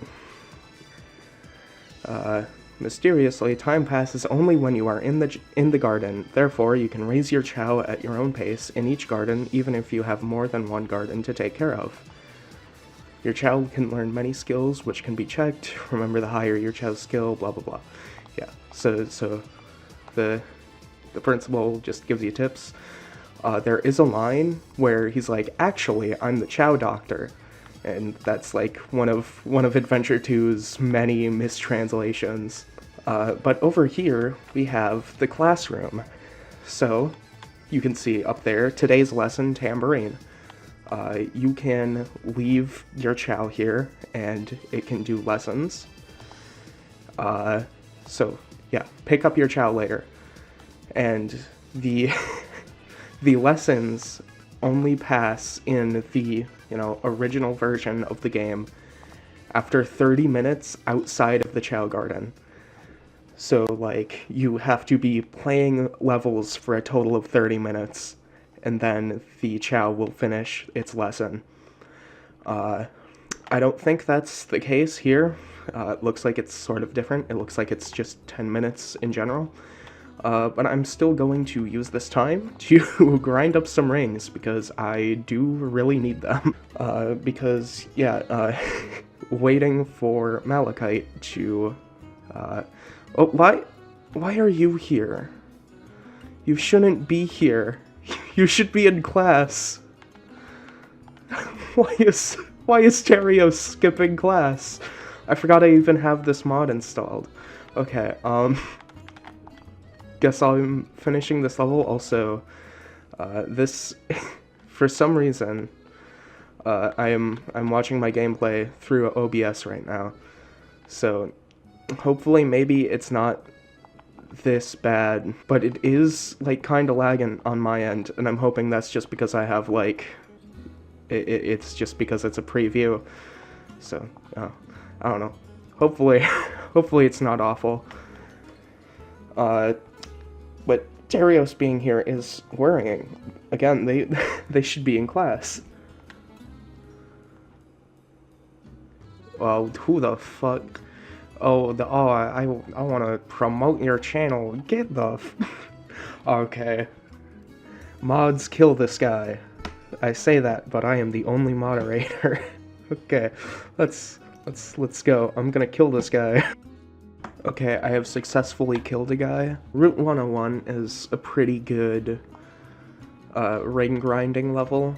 Mysteriously, time passes only when you are in the garden. Therefore, you can raise your Chao at your own pace in each garden, even if you have more than one garden to take care of. Your Chao can learn many skills, which can be checked. Remember, the higher your Chao's skill, blah blah blah. Yeah. So the principal just gives you tips. There is a line where he's like, "Actually, I'm the Chao doctor." And that's like one of Adventure 2's many mistranslations. But over here, we have the classroom. So, you can see up there, today's lesson, tambourine. You can leave your Chao here, and it can do lessons. So, yeah, pick up your Chao later. And the lessons only pass in the, you know, original version of the game after 30 minutes outside of the Chao Garden. So, like, you have to be playing levels for a total of 30 minutes, and then the Chao will finish its lesson. I don't think that's the case here. It looks like it's sort of different. It looks like it's just 10 minutes in general. But I'm still going to use this time to grind up some rings, because I do really need them. Because, yeah, waiting for Malachite to, oh, why are you here? You shouldn't be here. You should be in class. Why is Terrio skipping class? I forgot I even have this mod installed. Okay, guess I'm finishing this level. Also, this, for some reason, I'm watching my gameplay through OBS right now, so hopefully maybe it's not this bad, but it is, like, kind of lagging on my end, and I'm hoping that's just because I have, like, it's just because it's a preview. So, I don't know. Hopefully it's not awful. But Terios being here is worrying. Again, they should be in class. Well, who the fuck? I want to promote your channel. Get the Okay. Mods, kill this guy. I say that, but I am the only moderator. Okay, let's go. I'm gonna kill this guy. Okay, I have successfully killed a guy. Route 101 is a pretty good ring grinding level,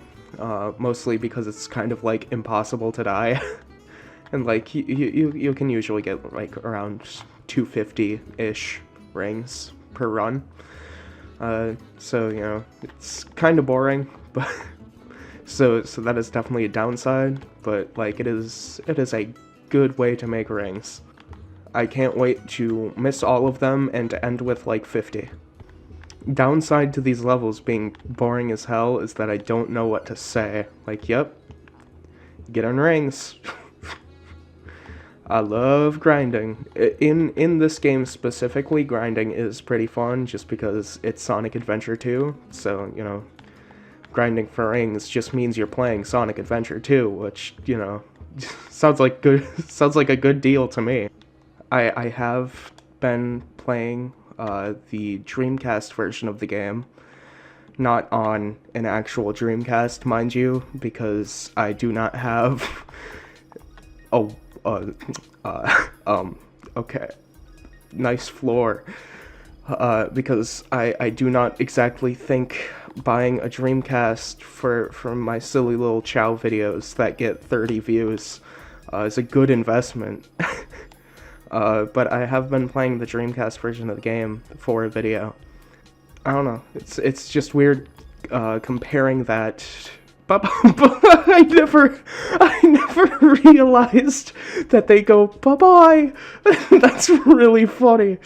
mostly because it's kind of, like, impossible to die. And, like, you can usually get, like, around 250-ish rings per run. So, you know, it's kind of boring, but so that is definitely a downside, but, like, it is a good way to make rings. I can't wait to miss all of them and to end with, like, 50. Downside to these levels being boring as hell is that I don't know what to say. Like, yep, get on rings. I love grinding. In this game specifically, grinding is pretty fun just because it's Sonic Adventure 2. So, you know, grinding for rings just means you're playing Sonic Adventure 2, which, you know, sounds like a good deal to me. I have been playing the Dreamcast version of the game. Not on an actual Dreamcast, mind you, because I do not have okay, nice floor, because I do not exactly think buying a Dreamcast for my silly little Chao videos that get 30 views is a good investment. But I have been playing the Dreamcast version of the game for a video. I don't know, it's just weird comparing that. I never realized that they go bye-bye. That's really funny.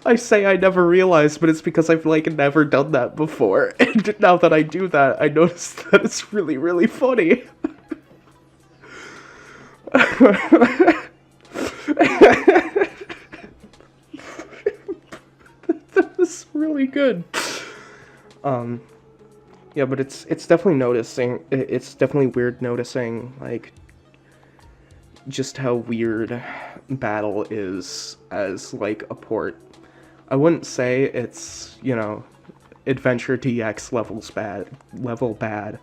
I say I never realized, but it's because I've like never done that before. And now that I do that, I notice that it's really, really funny. That's really good. Yeah, but it's definitely it's definitely weird noticing, like, just how weird Battle is as, like, a port. I wouldn't say it's, you know, Adventure DX level bad.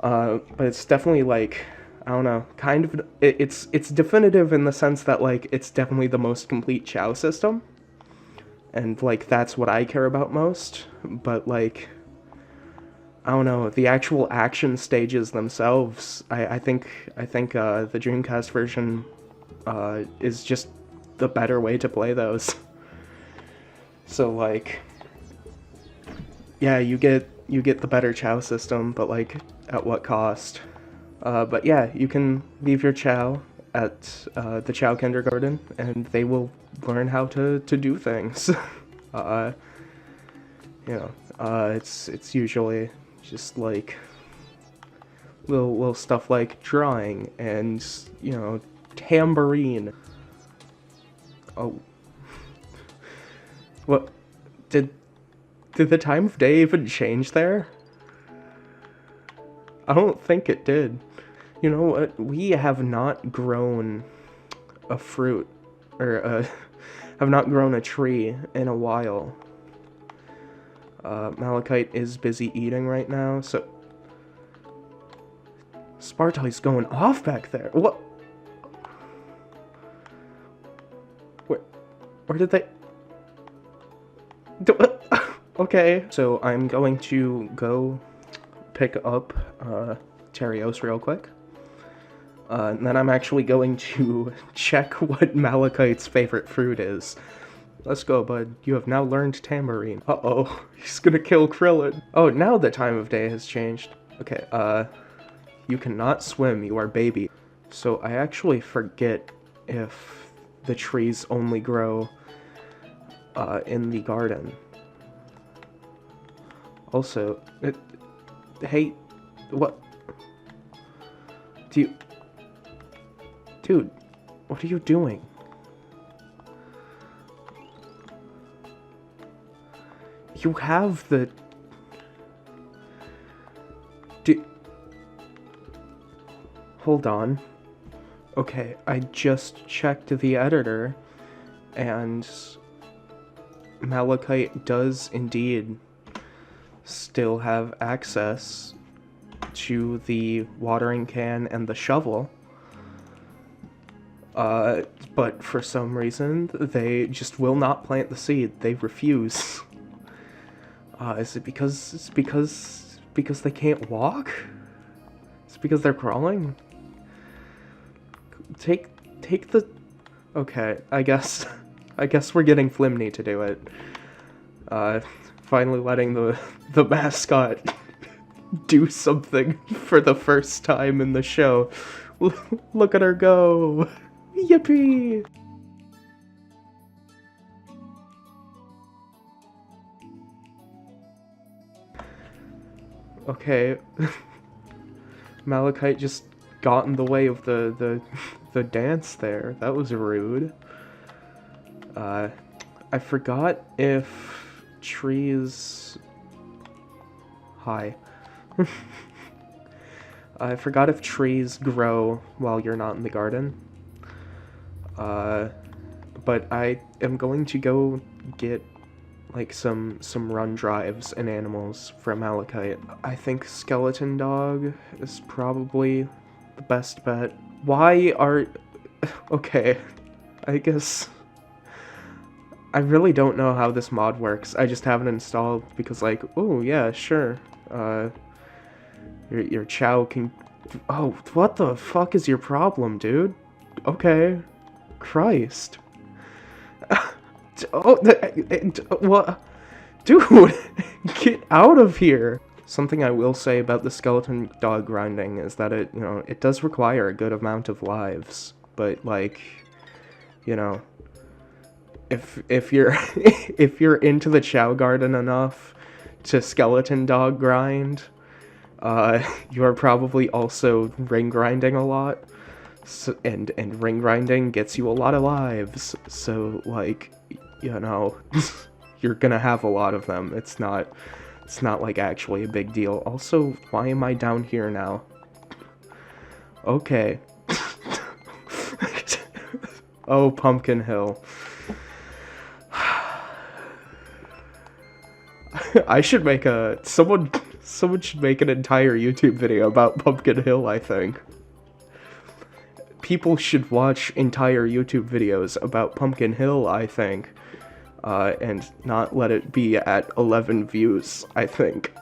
But it's definitely, like, I don't know, kind of, it's definitive in the sense that, like, it's definitely the most complete Chao system. And, like, that's what I care about most. But, like, I don't know, the actual action stages themselves, I think the Dreamcast version is just the better way to play those. So, like, yeah, you get the better Chao system, but, like, at what cost? But yeah, you can leave your Chao at the Chao Kindergarten, and they will learn how to do things. You know, it's usually just like little stuff like drawing and, you know, tambourine. Oh, what did the time of day even change there? I don't think it did. You know what? We have not grown a fruit, or have not grown a tree in a while. Malachite is busy eating right now, so... Spartali's going off back there. What? Where did they... Okay, so I'm going to go pick up Terios real quick. And then I'm actually going to check what Malachite's favorite fruit is. Let's go, bud. You have now learned tambourine. Uh-oh, he's gonna kill Krillin. Oh, now the time of day has changed. Okay, you cannot swim, you are baby. So I actually forget if the trees only grow in the garden. Also, hey, what? Dude, what are you doing? You have the... Hold on. Okay, I just checked the editor, and Malachite does indeed still have access to the watering can and the shovel. But for some reason, they just will not plant the seed. They refuse. Is it because they can't walk? Is it because they're crawling? Take the... Okay, I guess we're getting Flimney to do it. Finally letting the mascot do something for the first time in the show. Look at her go! Yippee! Okay. Malachite just got in the way of the dance there. That was rude. I forgot if trees... Hi. I forgot if trees grow while you're not in the garden. But I am going to go get like some run drives and animals from Malachite. I think Skeleton Dog is probably the best bet. Why are... Okay, I guess... I really don't know how this mod works. I just have it installed because, like, oh yeah, sure. Your Chao can... Oh, what the fuck is your problem, dude? Okay. Christ. Oh, what? Dude, get out of here. Something I will say about the skeleton dog grinding is that it, you know, it does require a good amount of lives, but like, you know, if you're if you're into the Chao Garden enough to skeleton dog grind, you are probably also ring grinding a lot. So, and ring grinding gets you a lot of lives, so like, you know, you're gonna have a lot of them. It's not like actually a big deal. Also, why am I down here now? Okay. Oh, Pumpkin Hill. I should make a... Someone should make an entire YouTube video about Pumpkin Hill, I think. People should watch entire YouTube videos about Pumpkin Hill, I think. And not let it be at 11 views, I think.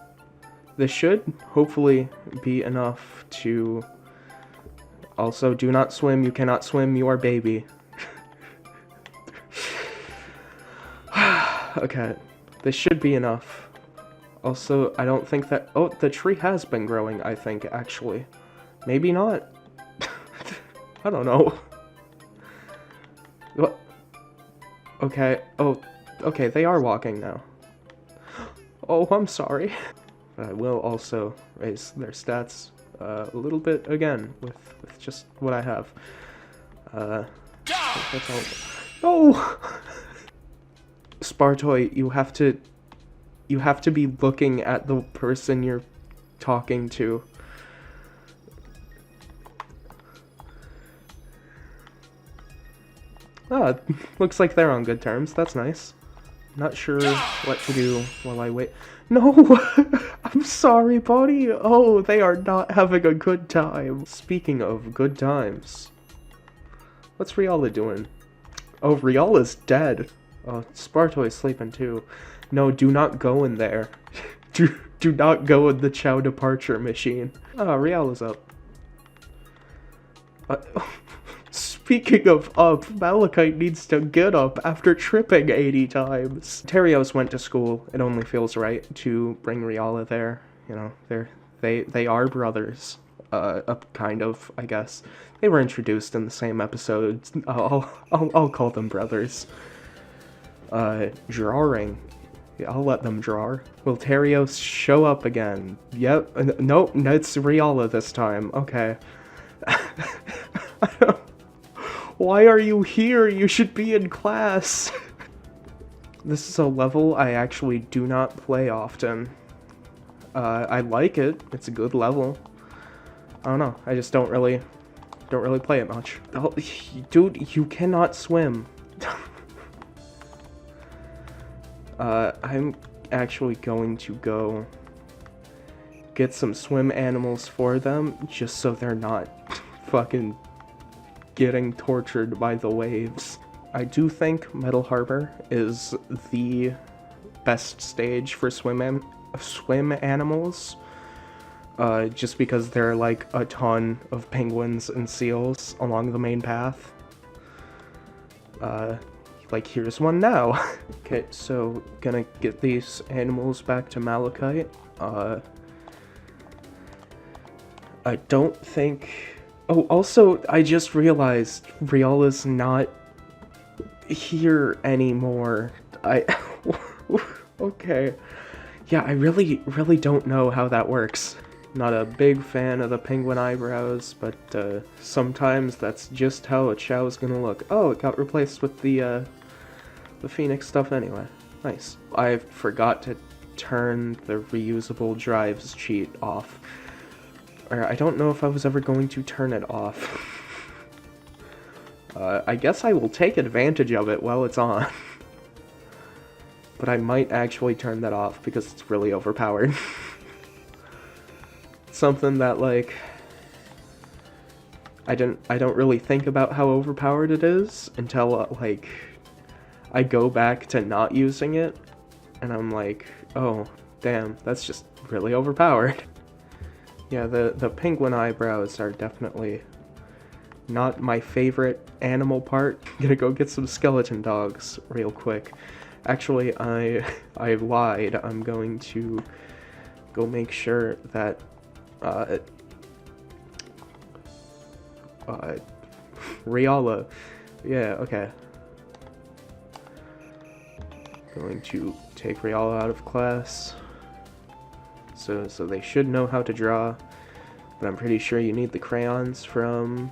This should hopefully be enough to... Also, do not swim, you cannot swim, you are baby. Okay, this should be enough. Also, I don't think that... Oh, the tree has been growing, I think, actually. Maybe not. I don't know. What? Okay, oh, okay, they are walking now. Oh, I'm sorry. But I will also raise their stats a little bit again with just what I have. That's all. No! Spartoy, you have to be looking at the person you're talking to. Ah, looks like they're on good terms. That's nice. Not sure what to do while I wait. No! I'm sorry, buddy! Oh, they are not having a good time. Speaking of good times. What's Riala doing? Oh, Riala's dead. Oh, Spartoy's sleeping too. No, do not go in there. do not go in the Chao departure machine. Ah, Riala's up. Speaking of up, Malachite needs to get up after tripping 80 times. Terios went to school. It only feels right to bring Riala there. You know, they are brothers. Kind of, I guess. They were introduced in the same episode. I'll call them brothers. Drawing. Yeah, I'll let them draw. Will Terios show up again? Yep. Nope, it's Riala this time. Okay. Why are you here? You should be in class. This is a level I actually do not play often. I like it. It's a good level. I don't know. I just don't really play it much. Oh, dude, you cannot swim. I'm actually going to go get some swim animals for them, just so they're not fucking getting tortured by the waves. I do think Metal Harbor is the best stage for swim animals, just because there are like a ton of penguins and seals along the main path. Like here's one now. Okay, so gonna get these animals back to Malachite. I don't think... Oh, also, I just realized Riala's not here anymore. Okay. Yeah, I really don't know how that works. Not a big fan of the penguin eyebrows, but sometimes that's just how a Chao is gonna look. Oh, it got replaced with the Phoenix stuff anyway. Nice. I forgot to turn the reusable drives cheat off. Or I don't know if I was ever going to turn it off. I guess I will take advantage of it while it's on. But I might actually turn that off because it's really overpowered. Something that, like, I don't really think about how overpowered it is until, like, I go back to not using it, and I'm like, oh, damn, that's just really overpowered. Yeah, the penguin eyebrows are definitely not my favorite animal part. I'm gonna go get some skeleton dogs real quick. Actually, I lied. I'm going to go make sure that Riala. Yeah, okay. Going to take Riala out of class. So they should know how to draw. But I'm pretty sure you need the crayons from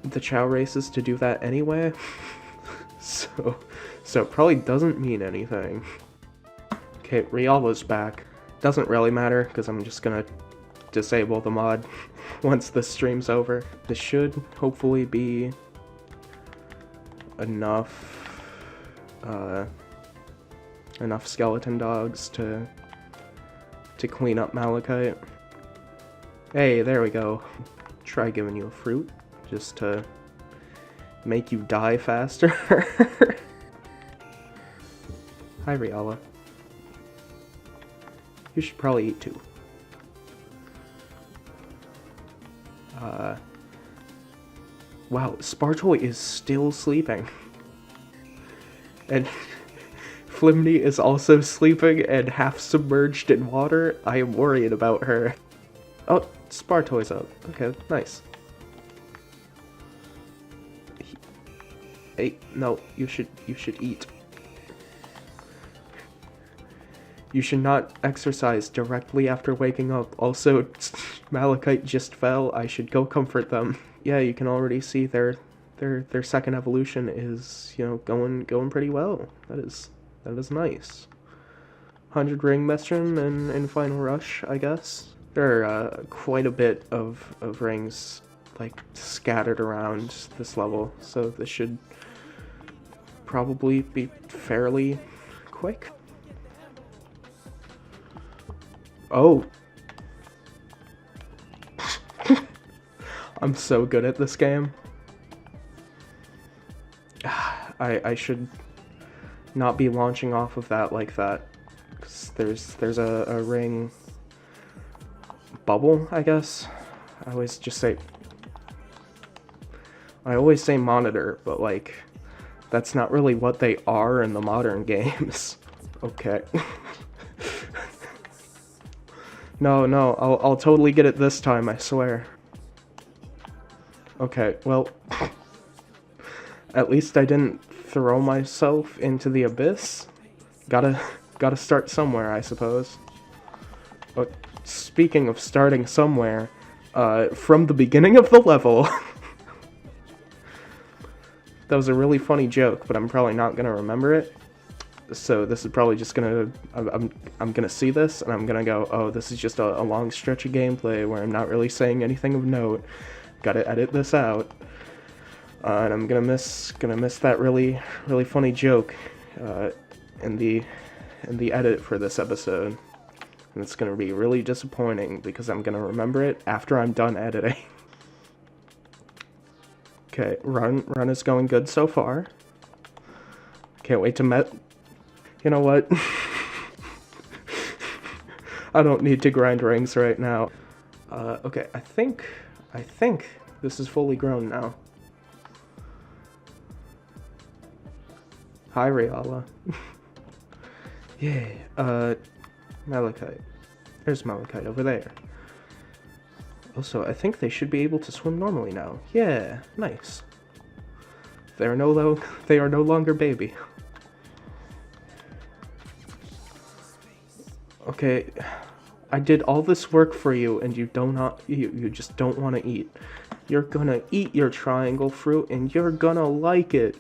the Chao races to do that anyway. So it probably doesn't mean anything. Okay, Riala's back. Doesn't really matter, because I'm just gonna disable the mod once this stream's over. This should hopefully be enough, enough skeleton dogs to clean up Malachite. Hey, there we go. Try giving you a fruit, just to make you die faster. Hi, Riala. You should probably eat too. Wow, Spartoy is still sleeping. And Flimney is also sleeping and half submerged in water. I am worried about her. Oh, Spartoy's up. Okay, nice. Hey, no, you should eat. You should not exercise directly after waking up. Also, Malachite just fell. I should go comfort them. Yeah, you can already see their second evolution is, you know, going pretty well. That is nice. 100 ring Mestrin and Final Rush, I guess. There are quite a bit of rings, like, scattered around this level, so this should probably be fairly quick. Oh. I'm so good at this game. I should not be launching off of that like that. 'Cause there's a ring bubble, I guess. I always say monitor, but like that's not really what they are in the modern games. Okay. No, I'll totally get it this time, I swear. Okay, well, at least I didn't throw myself into the abyss. Gotta start somewhere, I suppose. But speaking of starting somewhere, from the beginning of the level, that was a really funny joke, but I'm probably not gonna remember it. So this is probably just gonna, I'm gonna see this and I'm gonna go, oh, this is just a long stretch of gameplay where I'm not really saying anything of note. Gotta edit this out, and I'm gonna miss that really funny joke in the edit for this episode, and it's gonna be really disappointing because I'm gonna remember it after I'm done editing. Okay, run is going good so far. Can't wait to You know what? I don't need to grind rings right now. Okay, I think this is fully grown now. Hi, Riala. Yeah, Malachite. There's Malachite over there. Also, I think they should be able to swim normally now. Yeah, nice. They are no longer baby. Okay, I did all this work for you and you you just don't want to eat. You're gonna eat your triangle fruit and you're gonna like it.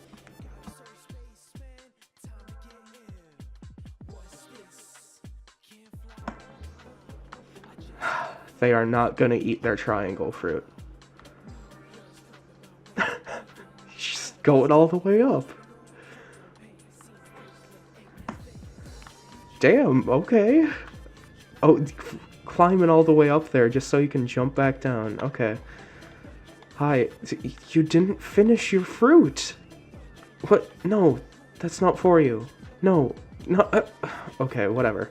They are not gonna eat their triangle fruit. She's going all the way up. Damn, okay. Oh, climbing all the way up there just so you can jump back down. Okay. Hi, you didn't finish your fruit. What? No, that's not for you. No, no. Okay, whatever.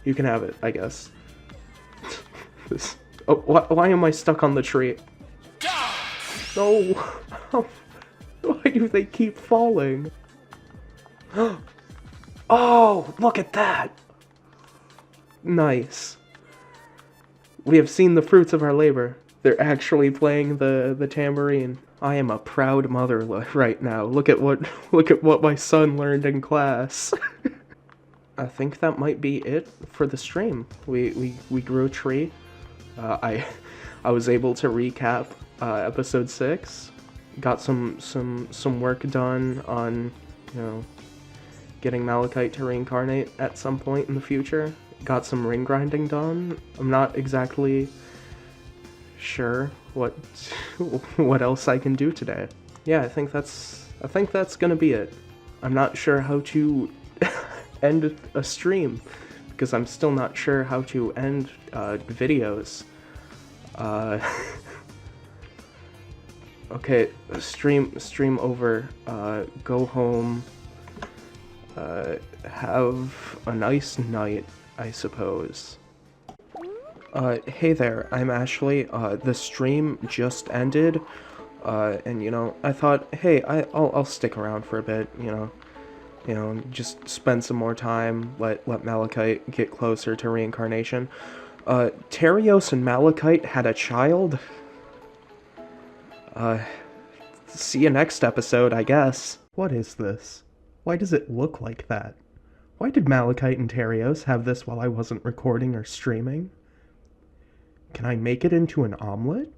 You can have it, I guess. Oh, why am I stuck on the tree? No. Why do they keep falling? Oh, look at that. Nice. We have seen the fruits of our labor. They're actually playing the tambourine. I am a proud mother right now. Look at what my son learned in class. I think that might be it for the stream. We grew a tree. I was able to recap episode 6. Got some work done on, you know, getting Malachite to reincarnate at some point in the future. Got some ring grinding done. I'm not exactly sure what else I can do today. Yeah, I think that's gonna be it. I'm not sure how to end a stream because I'm still not sure how to end videos. Okay, stream over. Go home. Have a nice night, I suppose. Hey there, I'm Ashley. The stream just ended, and you know, I thought, hey, I'll stick around for a bit, you know, just spend some more time, let Malachite get closer to reincarnation. Terios and Malachite had a child. See you next episode, I guess. What is this? Why does it look like that? Why did Malachite and Terios have this while I wasn't recording or streaming? Can I make it into an omelet?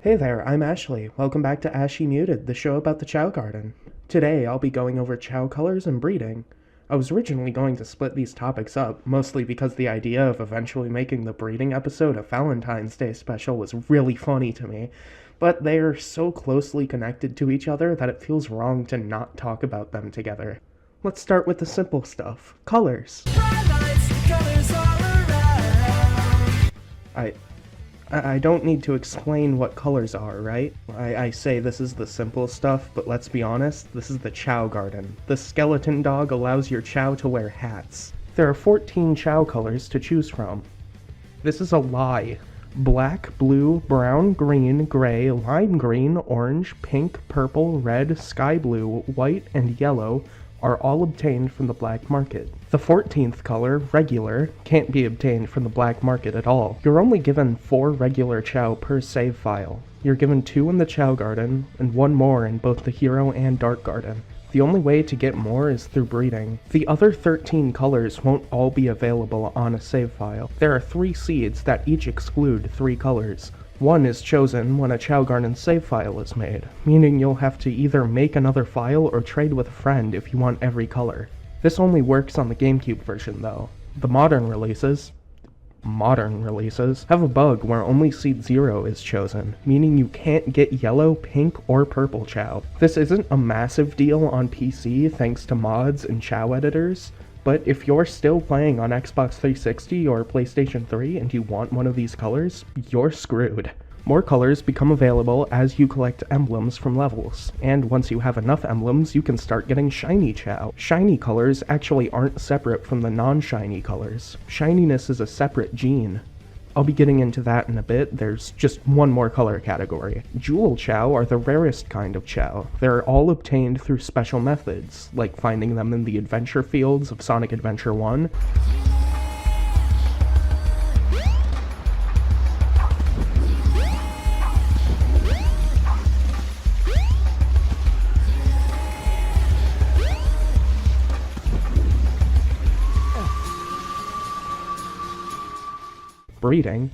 Hey there, I'm Ashley. Welcome back to AshyMuted, the show about the Chao Garden. Today, I'll be going over Chao colors and breeding. I was originally going to split these topics up, mostly because the idea of eventually making the breeding episode a Valentine's Day special was really funny to me, but they are so closely connected to each other that it feels wrong to not talk about them together. Let's start with the simple stuff. Colors. I don't need to explain what colors are, right? I say this is the simple stuff, but let's be honest, this is the Chao Garden. The skeleton dog allows your Chao to wear hats. There are 14 Chao colors to choose from. This is a lie. Black, blue, brown, green, gray, lime green, orange, pink, purple, red, sky blue, white, and yellow are all obtained from the black market. The 14th color, regular, can't be obtained from the black market at all. You're only given 4 regular Chao per save file. You're given 2 in the Chao Garden, and 1 more in both the Hero and Dark Garden. The only way to get more is through breeding. The other 13 colors won't all be available on a save file. There are 3 seeds that each exclude 3 colors. One is chosen when a Chao Garden save file is made, meaning you'll have to either make another file or trade with a friend if you want every color. This only works on the GameCube version though. The modern releases have a bug where only seed 0 is chosen, meaning you can't get yellow, pink, or purple Chao. This isn't a massive deal on PC thanks to mods and Chao editors, but if you're still playing on Xbox 360 or PlayStation 3 and you want one of these colors, you're screwed. More colors become available as you collect emblems from levels, and once you have enough emblems, you can start getting shiny Chao. Shiny colors actually aren't separate from the non-shiny colors. Shininess is a separate gene. I'll be getting into that in a bit. There's just one more color category. Jewel Chao are the rarest kind of Chao. They're all obtained through special methods, like finding them in the adventure fields of Sonic Adventure 1, breeding,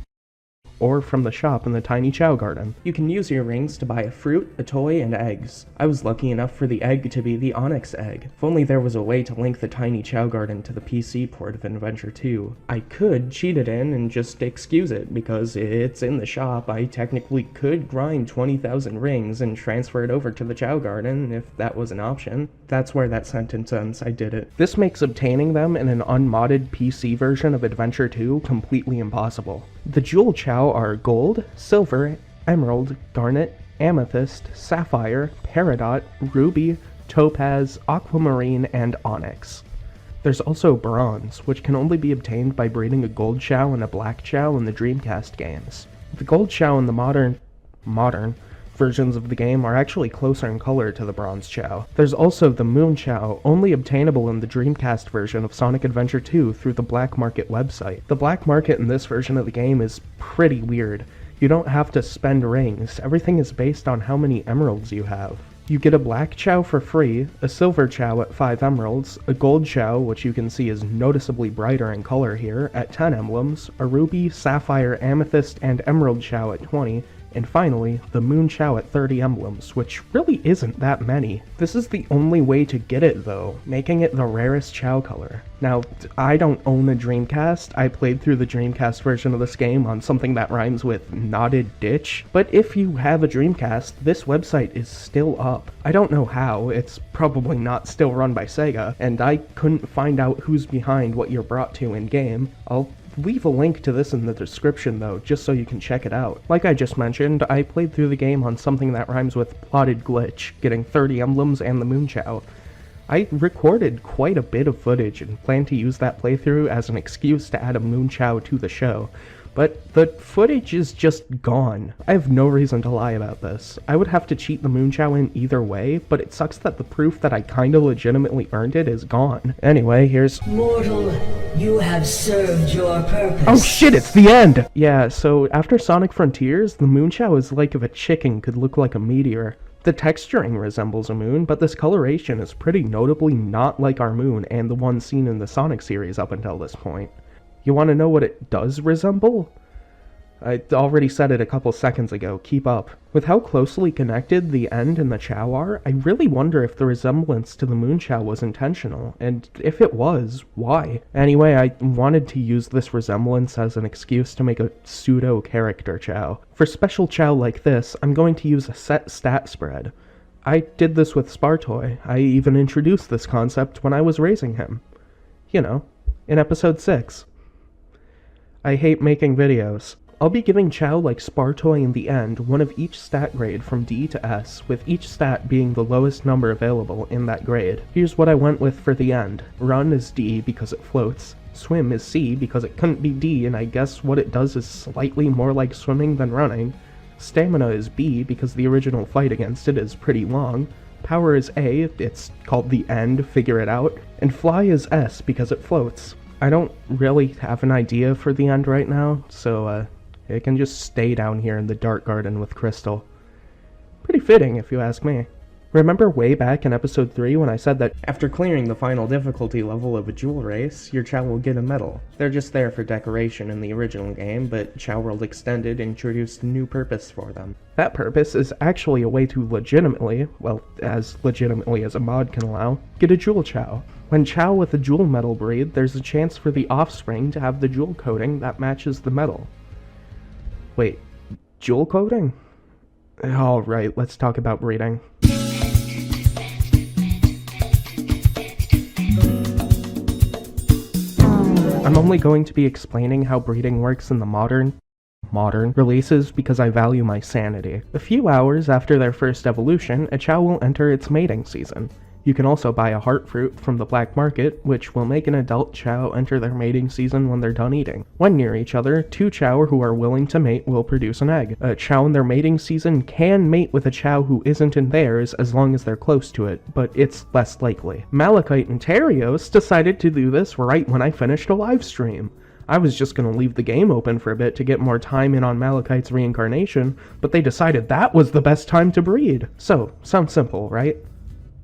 or from the shop in the tiny Chao Garden. You can use your rings to buy a fruit, a toy, and eggs. I was lucky enough for the egg to be the Onyx egg. If only there was a way to link the tiny Chao Garden to the PC port of Adventure 2. I could cheat it in and just excuse it, because it's in the shop. I technically could grind 20,000 rings and transfer it over to the Chao Garden if that was an option. That's where that sentence ends. I did it. This makes obtaining them in an unmodded PC version of Adventure 2 completely impossible. The Jewel Chao are gold, silver, emerald, garnet, amethyst, sapphire, peridot, ruby, topaz, aquamarine, and onyx. There's also bronze, which can only be obtained by breeding a gold Chao and a black Chao in the Dreamcast games. The gold Chao in the modern versions of the game are actually closer in color to the bronze Chao. There's also the moon Chao, only obtainable in the Dreamcast version of Sonic Adventure 2 through the Black Market website. The Black Market in this version of the game is pretty weird. You don't have to spend rings, everything is based on how many emeralds you have. You get a black Chao for free, a silver Chao at 5 emeralds, a gold Chao, which you can see is noticeably brighter in color here, at 10 emblems, a ruby, sapphire, amethyst, and emerald Chao at 20, and finally, the Moon Chao at 30 emblems, which really isn't that many. This is the only way to get it though, making it the rarest Chao color. Now, I don't own a Dreamcast. I played through the Dreamcast version of this game on something that rhymes with knotted ditch, but if you have a Dreamcast, this website is still up. I don't know how, it's probably not still run by Sega, and I couldn't find out who's behind what you're brought to in-game. I'll leave a link to this in the description though, just so you can check it out. Like I just mentioned, I played through the game on something that rhymes with plotted glitch, getting 30 emblems and the Moon Chao. I recorded quite a bit of footage and plan to use that playthrough as an excuse to add a Moon Chao to the show, but the footage is just gone. I have no reason to lie about this. I would have to cheat the Moon Chao in either way, but it sucks that the proof that I kinda legitimately earned it is gone. Anyway, here's... Mortal, you have served your purpose. Oh shit, it's the end! Yeah, so after Sonic Frontiers, the Moon Chao is like if a chicken could look like a meteor. The texturing resembles a moon, but this coloration is pretty notably not like our moon and the one seen in the Sonic series up until this point. You want to know what it does resemble? I already said it a couple seconds ago, keep up. With how closely connected the end and the Chao are, I really wonder if the resemblance to the Moon Chao was intentional, and if it was, why? Anyway, I wanted to use this resemblance as an excuse to make a pseudo-character Chao. For special Chao like this, I'm going to use a set stat spread. I did this with Spartoy. I even introduced this concept when I was raising him. You know, in episode 6. I hate making videos. I'll be giving Chao like Spartoy in the end one of each stat grade from D to S, with each stat being the lowest number available in that grade. Here's what I went with for the end. Run is D because it floats. Swim is C because it couldn't be D, and I guess what it does is slightly more like swimming than running. Stamina is B because the original fight against it is pretty long. Power is A, it's called the end, figure it out. And fly is S because it floats. I don't really have an idea for the end right now, so it can just stay down here in the Dark Garden with Crystal. Pretty fitting, if you ask me. Remember way back in episode 3 when I said that after clearing the final difficulty level of a jewel race, your Chao will get a medal. They're just there for decoration in the original game, but Chao World Extended introduced a new purpose for them. That purpose is actually a way to legitimately, well, as legitimately as a mod can allow, get a jewel Chao. When Chao with a jewel medal breed, there's a chance for the offspring to have the jewel coating that matches the medal. Wait, jewel coating? Alright, let's talk about breeding. I'm only going to be explaining how breeding works in the modern releases because I value my sanity. A few hours after their first evolution, a Chao will enter its mating season. You can also buy a heart fruit from the black market, which will make an adult Chao enter their mating season when they're done eating. When near each other, two Chao who are willing to mate will produce an egg. A Chao in their mating season can mate with a Chao who isn't in theirs as long as they're close to it, but it's less likely. Malachite and Terios decided to do this right when I finished a live stream. I was just gonna leave the game open for a bit to get more time in on Malachite's reincarnation, but they decided that was the best time to breed. So, sounds simple, right?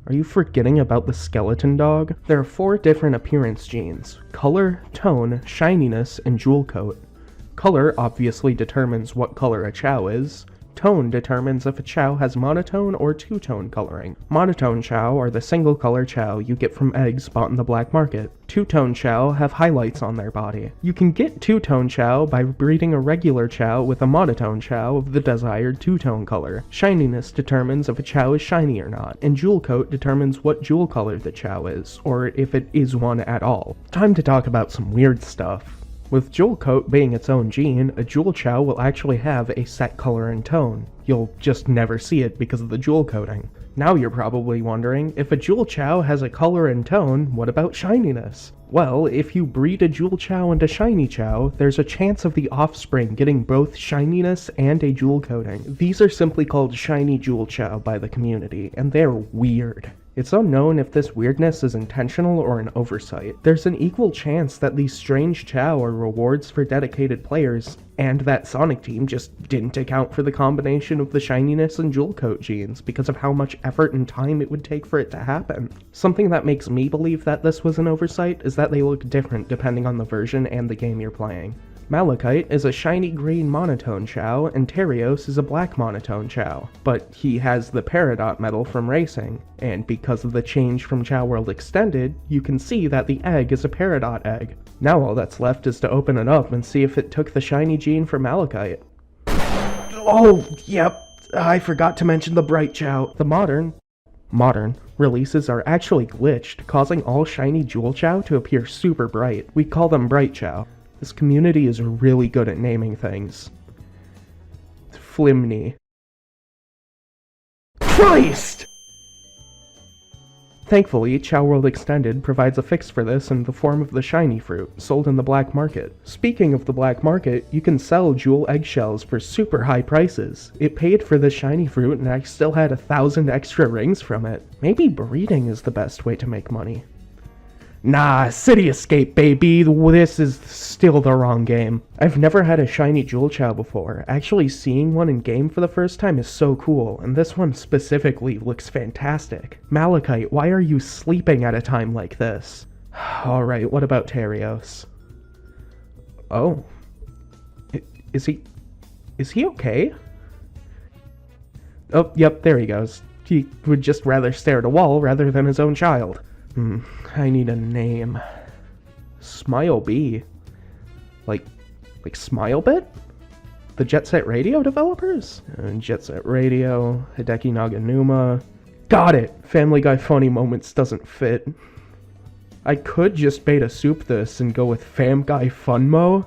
Are you forgetting about the skeleton dog? There are 4 different appearance genes: color, tone, shininess, and jewel coat. Color obviously determines what color a Chao is. Tone determines if a Chao has monotone or two-tone coloring. Monotone Chao are the single-color Chao you get from eggs bought in the black market. Two-tone Chao have highlights on their body. You can get two-tone Chao by breeding a regular Chao with a monotone Chao of the desired two-tone color. Shininess determines if a Chao is shiny or not, and jewel coat determines what jewel color the Chao is, or if it is one at all. Time to talk about some weird stuff. With jewel coat being its own gene, a jewel Chao will actually have a set color and tone. You'll just never see it because of the jewel coating. Now you're probably wondering, if a jewel Chao has a color and tone, what about shininess? Well, if you breed a jewel Chao and a shiny Chao, there's a chance of the offspring getting both shininess and a jewel coating. These are simply called shiny jewel Chao by the community, and they're weird. It's unknown if this weirdness is intentional or an oversight. There's an equal chance that these strange Chao are rewards for dedicated players, and that Sonic Team just didn't account for the combination of the shininess and jewel coat genes because of how much effort and time it would take for it to happen. Something that makes me believe that this was an oversight is that they look different depending on the version and the game you're playing. Malachite is a shiny green monotone Chao, and Terios is a black monotone Chao, but he has the Peridot medal from racing, and because of the change from Chao World Extended, you can see that the egg is a Peridot egg. Now all that's left is to open it up and see if it took the shiny gene from Malachite. Oh, yep, I forgot to mention the bright Chao. The modern releases are actually glitched, causing all shiny jewel Chao to appear super bright. We call them bright Chao. This community is really good at naming things. Flimney. Christ! Thankfully, Chao World Extended provides a fix for this in the form of the shiny fruit, sold in the black market. Speaking of the black market, you can sell jewel eggshells for super high prices. It paid for the shiny fruit and I still had 1,000 extra rings from it. Maybe breeding is the best way to make money. Nah, City Escape, baby, this is still the wrong game. I've never had a shiny jewel Chao before. Actually seeing one in game for the first time is so cool, and this one specifically looks fantastic. Malachite, why are you sleeping at a time like this? Alright, what about Terios? Oh. Is he okay? Oh, yep, there he goes. He would just rather stare at a wall rather than his own child. I need a name. Smile B. Like Smilebit? The Jet Set Radio developers? Jet Set Radio, Hideki Naganuma. Got it! Family Guy Funny Moments doesn't fit. I could just beta soup this and go with Fam Guy Funmo,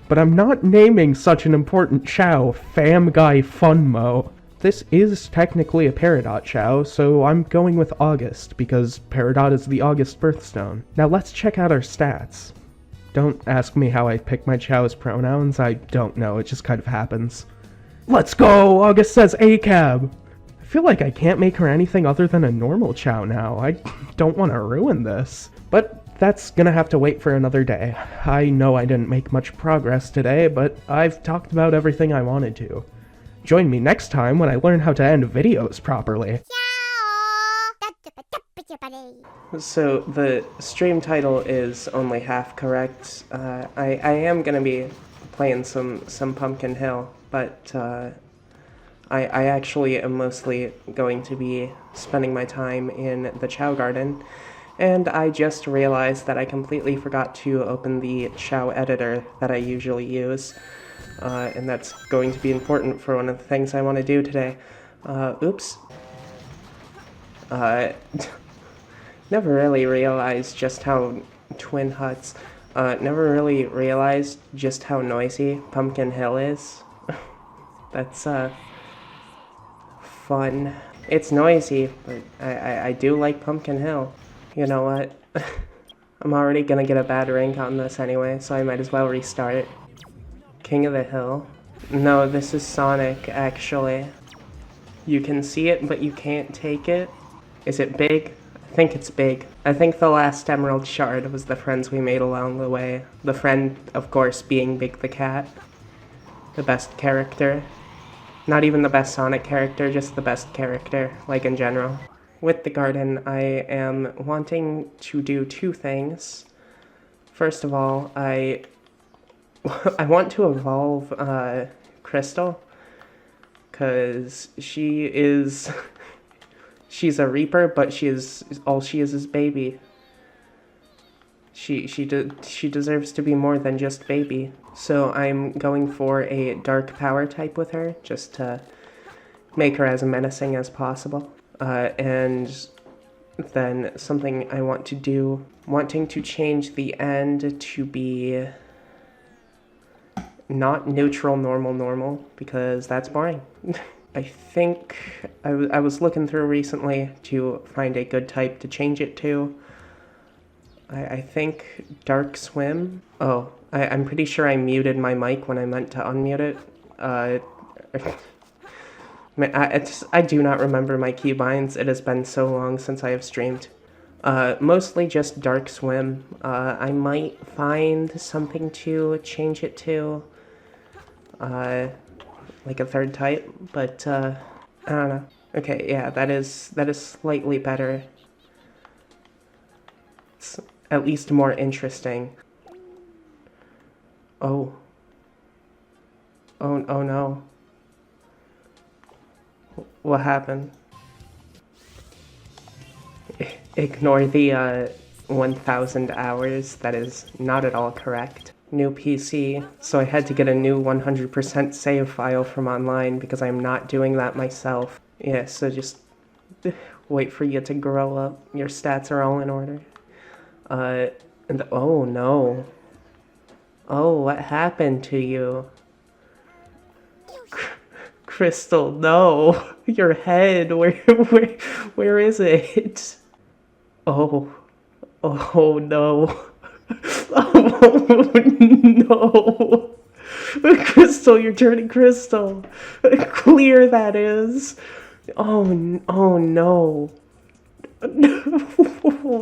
but I'm not naming such an important Chao Fam Guy Funmo. This is technically a Peridot Chao, so I'm going with August, because Peridot is the August birthstone. Now let's check out our stats. Don't ask me how I pick my Chao's pronouns, I don't know, it just kind of happens. Let's go! August says ACAB! I feel like I can't make her anything other than a normal Chao now, I don't want to ruin this. But that's gonna have to wait for another day. I know I didn't make much progress today, but I've talked about everything I wanted to. Join me next time when I learn how to end videos properly. So the stream title is only half correct. I am gonna be playing some Pumpkin Hill, but I actually am mostly going to be spending my time in the Chao Garden, and I just realized that I completely forgot to open the Chao editor that I usually use. And that's going to be important for one of the things I want to do today. Oops. Never really realized just how Twin Huts. Never really realized just how noisy Pumpkin Hill is. That's, fun. It's noisy, but I do like Pumpkin Hill. You know what? I'm already gonna get a bad rank on this anyway, so I might as well restart. King of the Hill. No, this is Sonic, actually. You can see it, but you can't take it. Is it big? I think it's big. I think the last Emerald Shard was the friends we made along the way. The friend, of course, being Big the Cat. The best character. Not even the best Sonic character, just the best character, like in general. With the garden, I am wanting to do two things. First of all, I I want to evolve Crystal, because she's a Reaper, but all she is baby. She deserves to be more than just baby. So I'm going for a dark power type with her, just to make her as menacing as possible. And then something I want to do, wanting to change the end to be not neutral, normal, because that's boring. I think I was looking through recently to find a good type to change it to. I think Dark Swim. Oh, I'm pretty sure I muted my mic when I meant to unmute it. I do not remember my keybinds. It has been so long since I have streamed. Mostly just Dark Swim. I might find something to change it to. Like a third type, but I don't know. Okay, yeah, that is slightly better. It's at least more interesting. Oh no. What happened? Ignore the 1000 hours. That is not at all correct. New PC, so I had to get a new 100% save file from online because I'm not doing that myself. Yeah, so just wait for you to grow up. Your stats are all in order. And oh no. Oh, what happened to you? Crystal, no. Your head, where is it? Oh no. Oh no. Crystal, you're turning crystal. Clear, that is. Oh no. Oh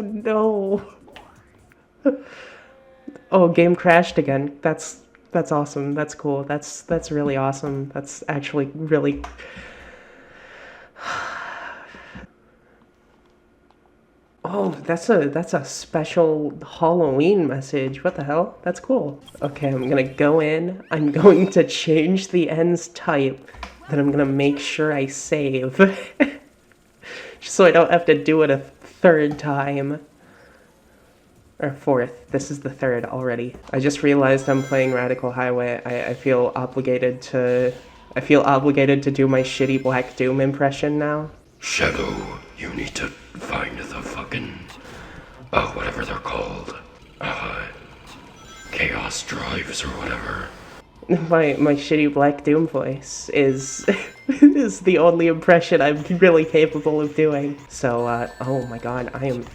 no. Oh, game crashed again. That's awesome. That's cool. That's really awesome. That's actually really... Oh, that's a special Halloween message. What the hell? That's cool. Okay, I'm gonna go in. I'm going to change the end's type. Then I'm gonna make sure I save. So I don't have to do it a third time. Or fourth. This is the third already. I just realized I'm playing Radical Highway. I feel obligated to do my shitty Black Doom impression now. Shadow, you need to find the fucking, whatever they're called, chaos drives or whatever. My shitty Black Doom voice is is the only impression I'm really capable of doing. So, oh my god, I am...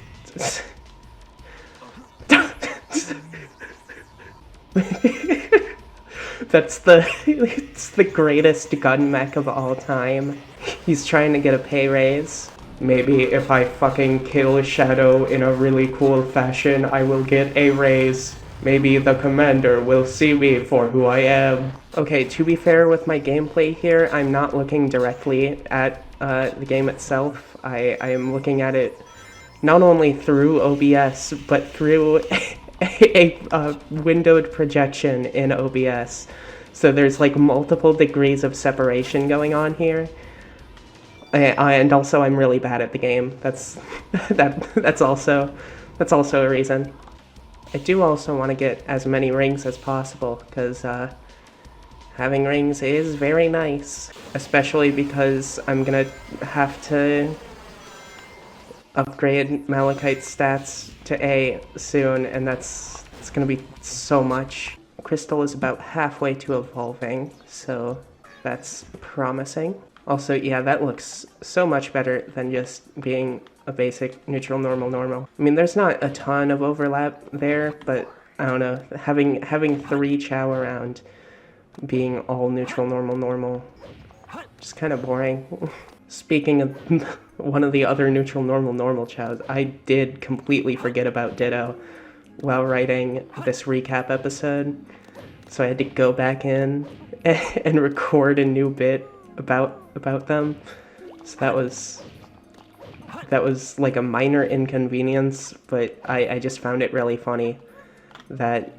It's the greatest gun mech of all time. He's trying to get a pay raise. Maybe if I fucking kill Shadow in a really cool fashion, I will get a raise. Maybe the commander will see me for who I am. Okay, to be fair with my gameplay here, I'm not looking directly at the game itself. I am looking at it not only through OBS, but through a windowed projection in OBS. So there's like multiple degrees of separation going on here. And also I'm really bad at the game. That's also a reason. I do also want to get as many rings as possible, because having rings is very nice. Especially because I'm gonna have to upgrade Malachite's stats to A soon, and it's gonna be so much. Crystal is about halfway to evolving, so that's promising. Also, yeah, that looks so much better than just being a basic neutral, normal. I mean, there's not a ton of overlap there, but I don't know, having 3 Chao around being all neutral, normal, just kind of boring. Speaking of one of the other neutral, normal Chaos, I did completely forget about Ditto while writing this recap episode, so I had to go back in and record a new bit about them. So that was like a minor inconvenience, but I just found it really funny that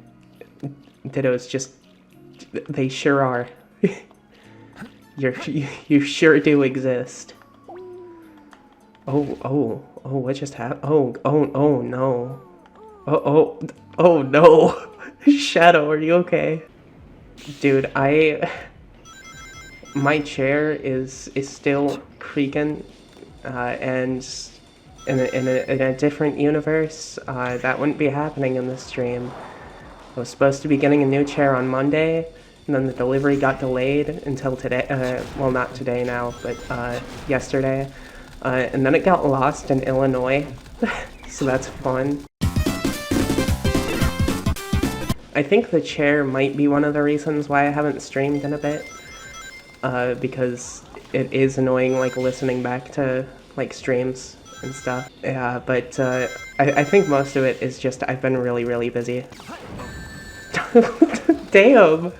Dittos just... They sure are. You sure do exist. Oh, what just happened? Oh, no. Oh, no. Shadow, are you okay? Dude, my chair is still creaking, and in a different universe, that wouldn't be happening in this stream. I was supposed to be getting a new chair on Monday, and then the delivery got delayed until today, well, not today now, but yesterday, and then it got lost in Illinois, so that's fun. I think the chair might be one of the reasons why I haven't streamed in a bit, because it is annoying, like, listening back to, like, streams and stuff. Yeah, but I think most of it is just I've been really busy. Damn!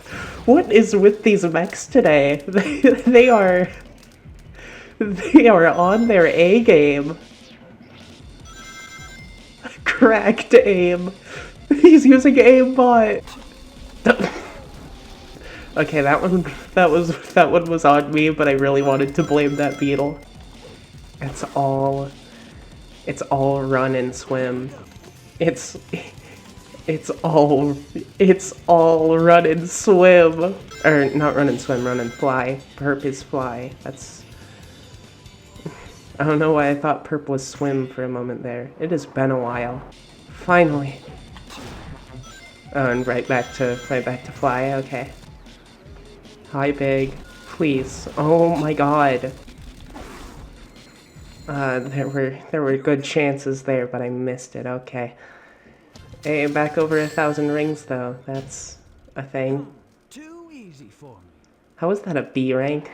What is with these mechs today? They are on their A game. Cracked aim. He's using aimbot. Okay, that one was on me, but I really wanted to blame that beetle. It's all run and swim. It's all run and swim. Or not run and swim, run and fly. Perp is fly. That's... I don't know why I thought perp was swim for a moment there. It has been a while. Finally. Oh, and right back to fly, okay. Hi, Big. Please. Oh my god. There were good chances there, but I missed it, okay. Hey, back over 1,000 rings though. That's a thing. Too easy for me. How is that a B rank?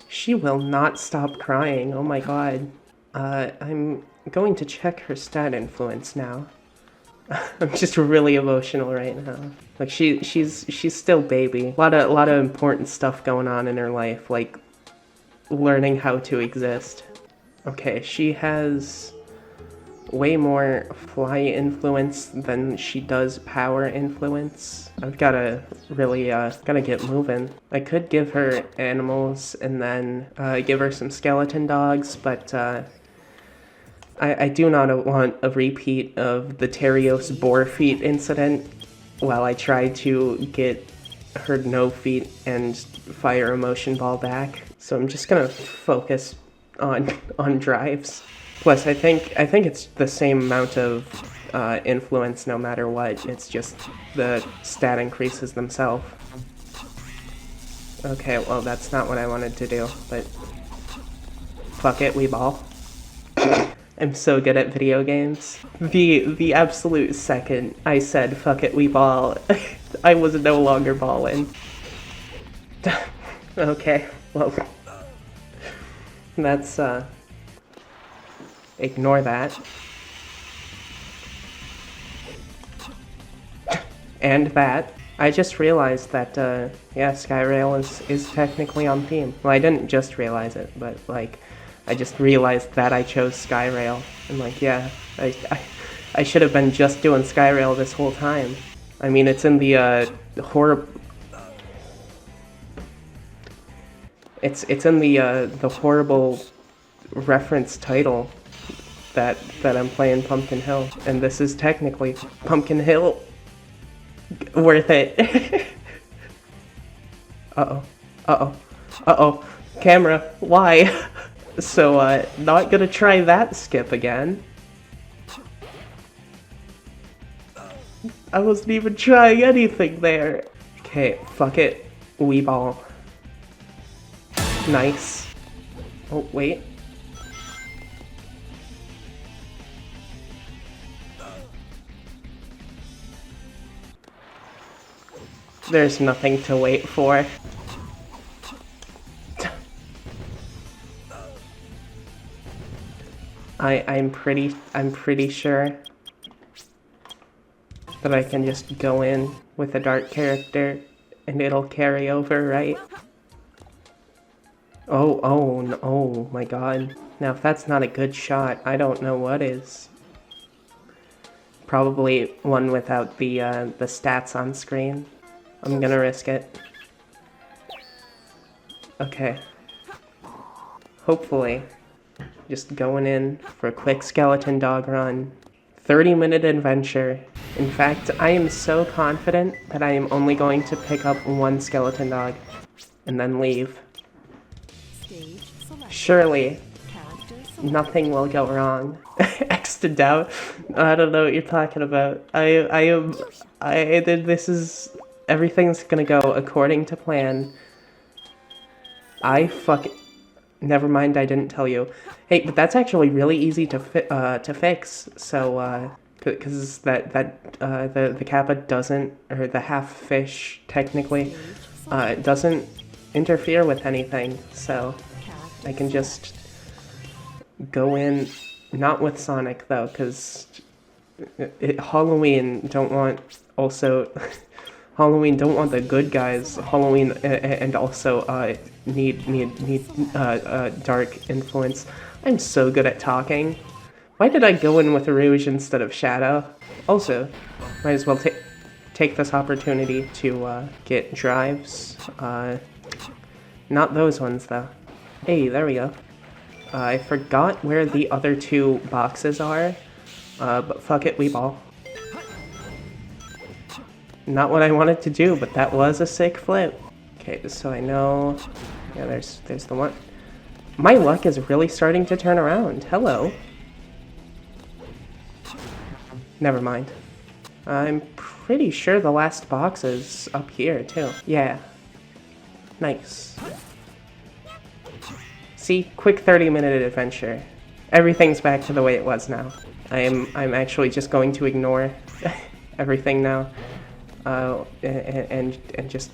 She will not stop crying, oh my god. I'm going to check her stat influence now. I'm just really emotional right now. Like she's still baby. A lot of important stuff going on in her life, like learning how to exist. Okay, she has way more fly influence than she does power influence. I've gotta really gotta get moving. I could give her animals and then give her some skeleton dogs, but I do not want a repeat of the Terios boar feet incident while I try to get her no feet and fire emotion ball back. So I'm just gonna focus on drives. Plus I think it's the same amount of influence no matter what. It's just the stat increases themselves. Okay, well that's not what I wanted to do, but fuck it, we ball. I'm so good at video games. The absolute second I said fuck it, we ball, I was no longer balling. Okay, well, that's ignore that. And that. I just realized that yeah, Skyrail is technically on theme. Well, I didn't just realize it, but like I just realized that I chose Skyrail, and like, yeah, I should have been just doing Skyrail this whole time. I mean, it's in the it's in the horrible reference title that I'm playing Pumpkin Hill, and this is technically Pumpkin Hill. Worth it. Uh-oh. Camera, why? So, not gonna try that skip again. I wasn't even trying anything there. Okay, fuck it. Wee ball. Nice. Oh, wait. There's nothing to wait for. I'm pretty sure that I can just go in with a dark character and it'll carry over, right? Oh my god. Now if that's not a good shot, I don't know what is. Probably one without the stats on screen. I'm gonna risk it. Okay. Hopefully. Just going in for a quick skeleton dog run. 30-minute adventure. In fact, I am so confident that I am only going to pick up one skeleton dog and then leave. Surely, nothing will go wrong. X to doubt? I don't know what you're talking about. This is, everything's gonna go according to plan. Never mind, I didn't tell you. Hey, but that's actually really easy to fix. So, because the kappa doesn't, or the half fish technically, doesn't interfere with anything. So, I can just go in, not with Sonic though, because Halloween don't want Halloween don't want the good guys. Halloween and also need dark influence. I'm so good at talking. Why did I go in with Rouge instead of Shadow? Also, might as well take this opportunity to get drives. Not those ones though. Hey, there we go. I forgot where the other two boxes are, but fuck it, we ball. Not what I wanted to do, but that was a sick flip. Okay, so I know... Yeah, there's the one. My luck is really starting to turn around. Hello. Never mind. I'm pretty sure the last box is up here, too. Yeah. Nice. See? Quick 30-minute adventure. Everything's back to the way it was now. I'm actually just going to ignore everything now. And just...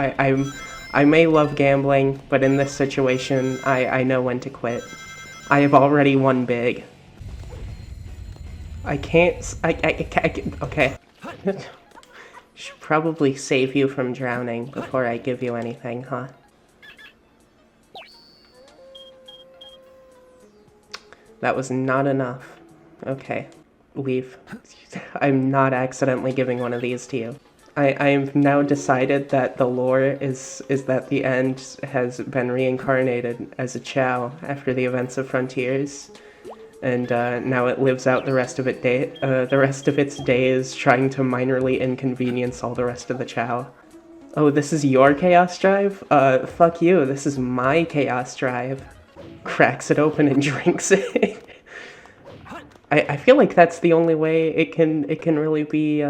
I may love gambling, but in this situation, I know when to quit. I have already won big. I can't... okay. Should probably save you from drowning before I give you anything, huh? That was not enough. Okay. Leave. I'm not accidentally giving one of these to you. I've now decided that the lore is that the end has been reincarnated as a Chao after the events of Frontiers, and now it lives out the rest of its days trying to minorly inconvenience all the rest of the Chao. Oh, this is your Chaos Drive? Fuck you, this is my Chaos Drive. Cracks it open and drinks it. I feel like that's the only way it can really be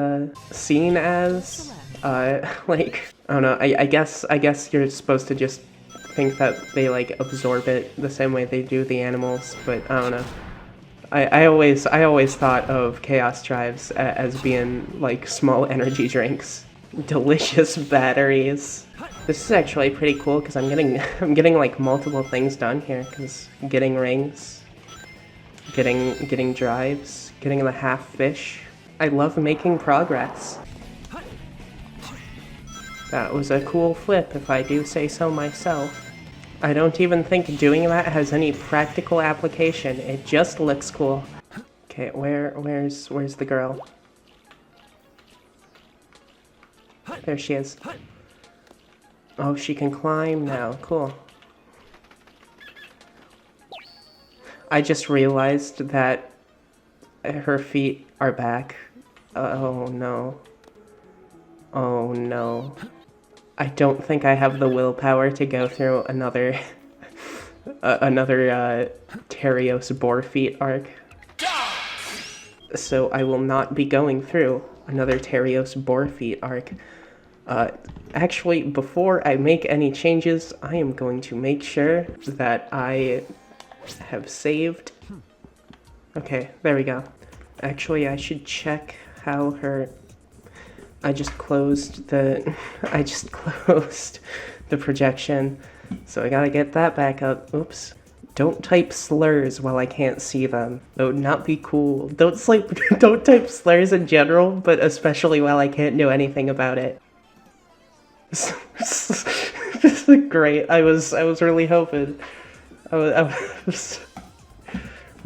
seen as like, I don't know. I guess you're supposed to just think that they like absorb it the same way they do the animals, but I don't know. I always thought of Chaos Drives as being like small energy drinks, delicious batteries. This is actually pretty cool because I'm getting like multiple things done here, because getting rings. Getting drives, getting the half fish. I love making progress. That was a cool flip, if I do say so myself. I don't even think doing that has any practical application. It just looks cool. Okay, where's the girl? There she is. Oh, she can climb now. Cool. I just realized that her feet are back. Oh no. Oh no. I don't think I have the willpower to go through another Terios Boar Feet arc. So I will not be going through another Terios Boar Feet arc. Actually, before I make any changes, I am going to make sure that I have saved. Okay, there we go. Actually, I should check how her... I just closed the projection, so I gotta get that back up. Oops. Don't type slurs while I can't see them. That would not be cool. Don't type slurs in general, but especially while I can't do anything about it. This is great. I was really hoping. I was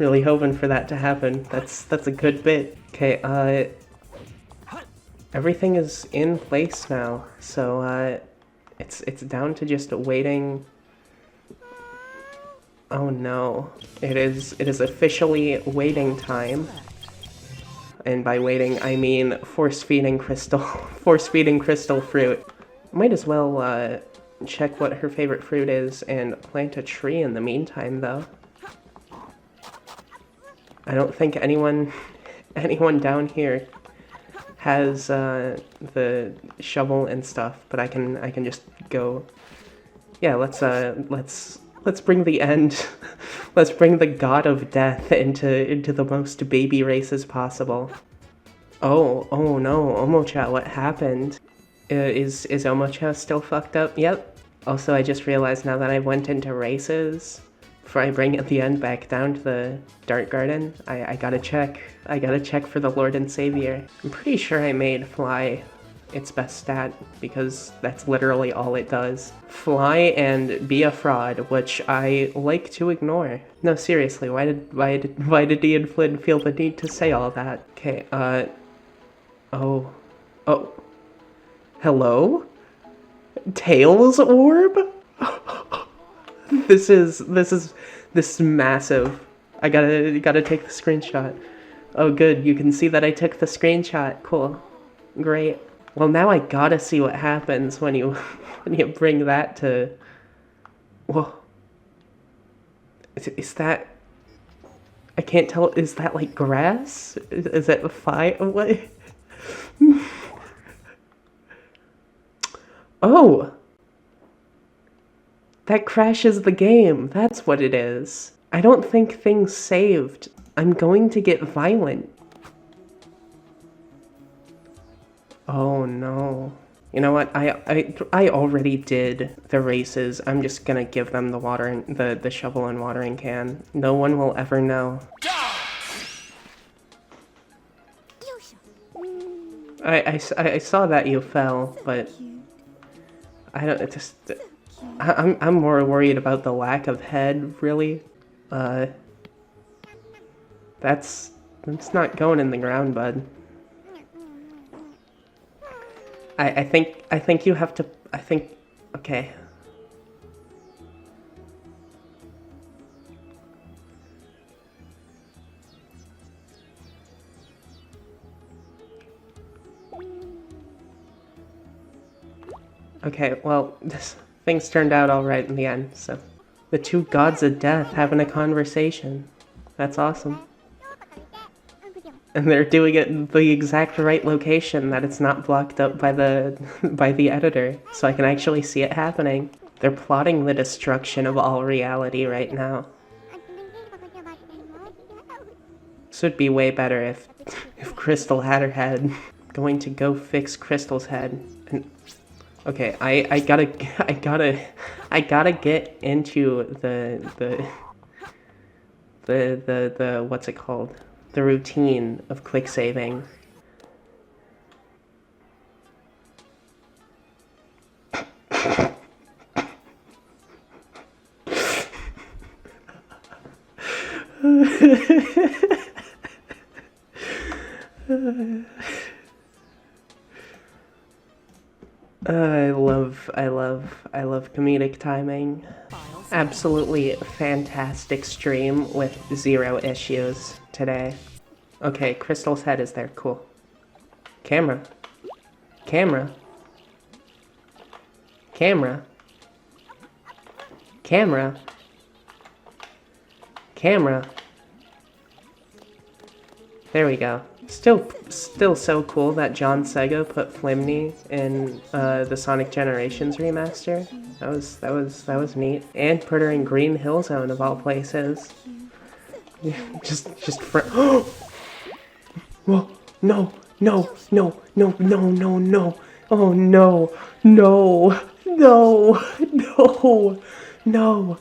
really hoping for that to happen. That's a good bit. Okay, everything is in place now, so it's down to just waiting. Oh no, it is officially waiting time. And by waiting, I mean force feeding crystal fruit. Might as well check what her favorite fruit is and plant a tree in the meantime, though. I don't think anyone down here has the shovel and stuff, but I can just go. Yeah, let's bring the end. Let's bring the god of death into the most baby races possible. Oh no, Omocha, what happened? Is Omocha still fucked up? Yep. Also, I just realized now that I went into races, before I bring the end back down to the Dark Garden, I gotta check. I gotta check for the Lord and Savior. I'm pretty sure I made Fly its best stat, because that's literally all it does. Fly and be a fraud, which I like to ignore. No, seriously, why did Ian Flynn feel the need to say all that? Okay, oh. Hello? Tails orb? This is massive. I gotta take the screenshot. Oh good, you can see that I took the screenshot. Cool. Great. Well, now I gotta see what happens when you bring that to. Whoa. Is that? I can't tell. Is that like grass? Is that fire? What? Oh. That crashes the game. That's what it is. I don't think things saved. I'm going to get violent. Oh no. You know what? I already did the races. I'm just gonna give them the water, the shovel and watering can. No one will ever know. I saw that you fell, but I don't. It just. I'm more worried about the lack of head, really. That's not going in the ground, bud. I think you have to. Okay. Okay, well, things turned out all right in the end, so. The two gods of death having a conversation. That's awesome. And they're doing it in the exact right location, that it's not blocked up by the editor, so I can actually see it happening. They're plotting the destruction of all reality right now. This would be way better if Crystal had her head. Going to go fix Crystal's head. And okay, I gotta get into the what's it called? The routine of quick saving. I love comedic timing. Absolutely fantastic stream with 0 issues today. Okay, Crystal's head is there. Cool. Camera. Camera. Camera. Camera. Camera. There we go. Still so cool that John Sega put Flimney in the Sonic Generations remaster. That was neat. And put her in Green Hill Zone of all places. just for. Whoa! No! No! No! No! No! No! No! Oh no! No! No! No! No!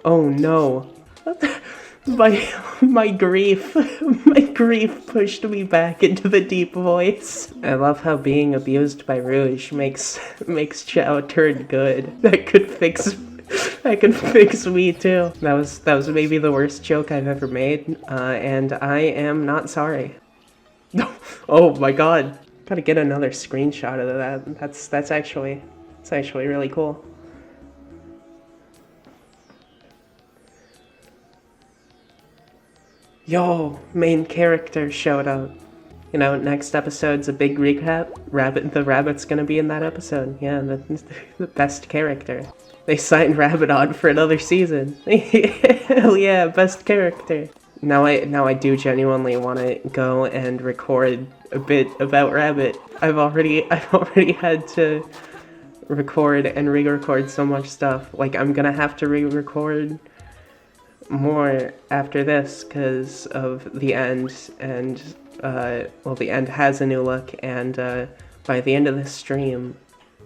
Oh no! My grief pushed me back into the deep voice. I love how being abused by Rouge makes Chao turn good. That could fix I can fix me too. That was maybe the worst joke I've ever made, and I am not sorry. Oh my god. Gotta get another screenshot of that. That's actually really cool. Yo, main character showed up. You know, next episode's a big recap. The rabbit's gonna be in that episode. Yeah, the best character. They signed Rabbit on for another season. Hell yeah, best character. Now I do genuinely want to go and record a bit about Rabbit. I've already had to record and re-record so much stuff. Like, I'm gonna have to re-record more after this because of the end, and well, the end has a new look, and by the end of this stream,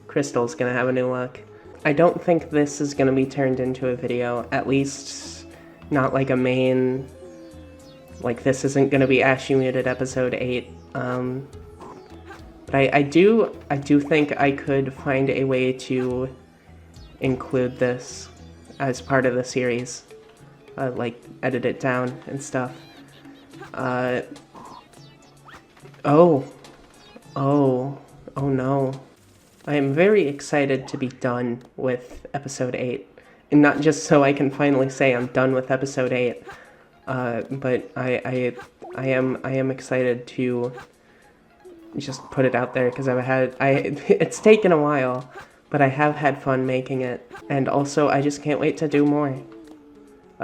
Crystal's gonna have a new look. I don't think this is gonna be turned into a video, at least not like a main, like this isn't gonna be AshyMuted episode 8, but I do think I could find a way to include this as part of the series. Like, edit it down and stuff. Oh no. I am very excited to be done with episode 8. And not just so I can finally say I'm done with episode 8, but I am excited to just put it out there, because it's taken a while, but I have had fun making it. And also, I just can't wait to do more.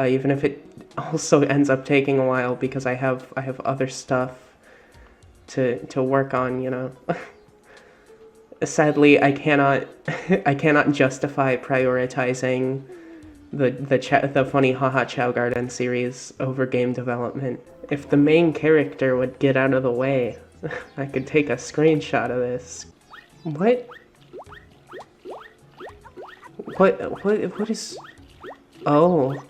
Even if it also ends up taking a while, because I have other stuff to work on, you know. Sadly, I cannot justify prioritizing the funny Haha Chao Garden series over game development. If the main character would get out of the way, I could take a screenshot of this. What is... Oh,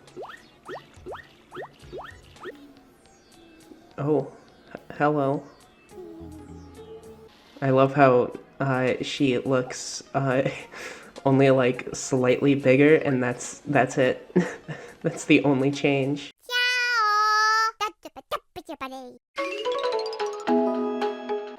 hello. I love how she looks only like slightly bigger, and that's it. That's the only change.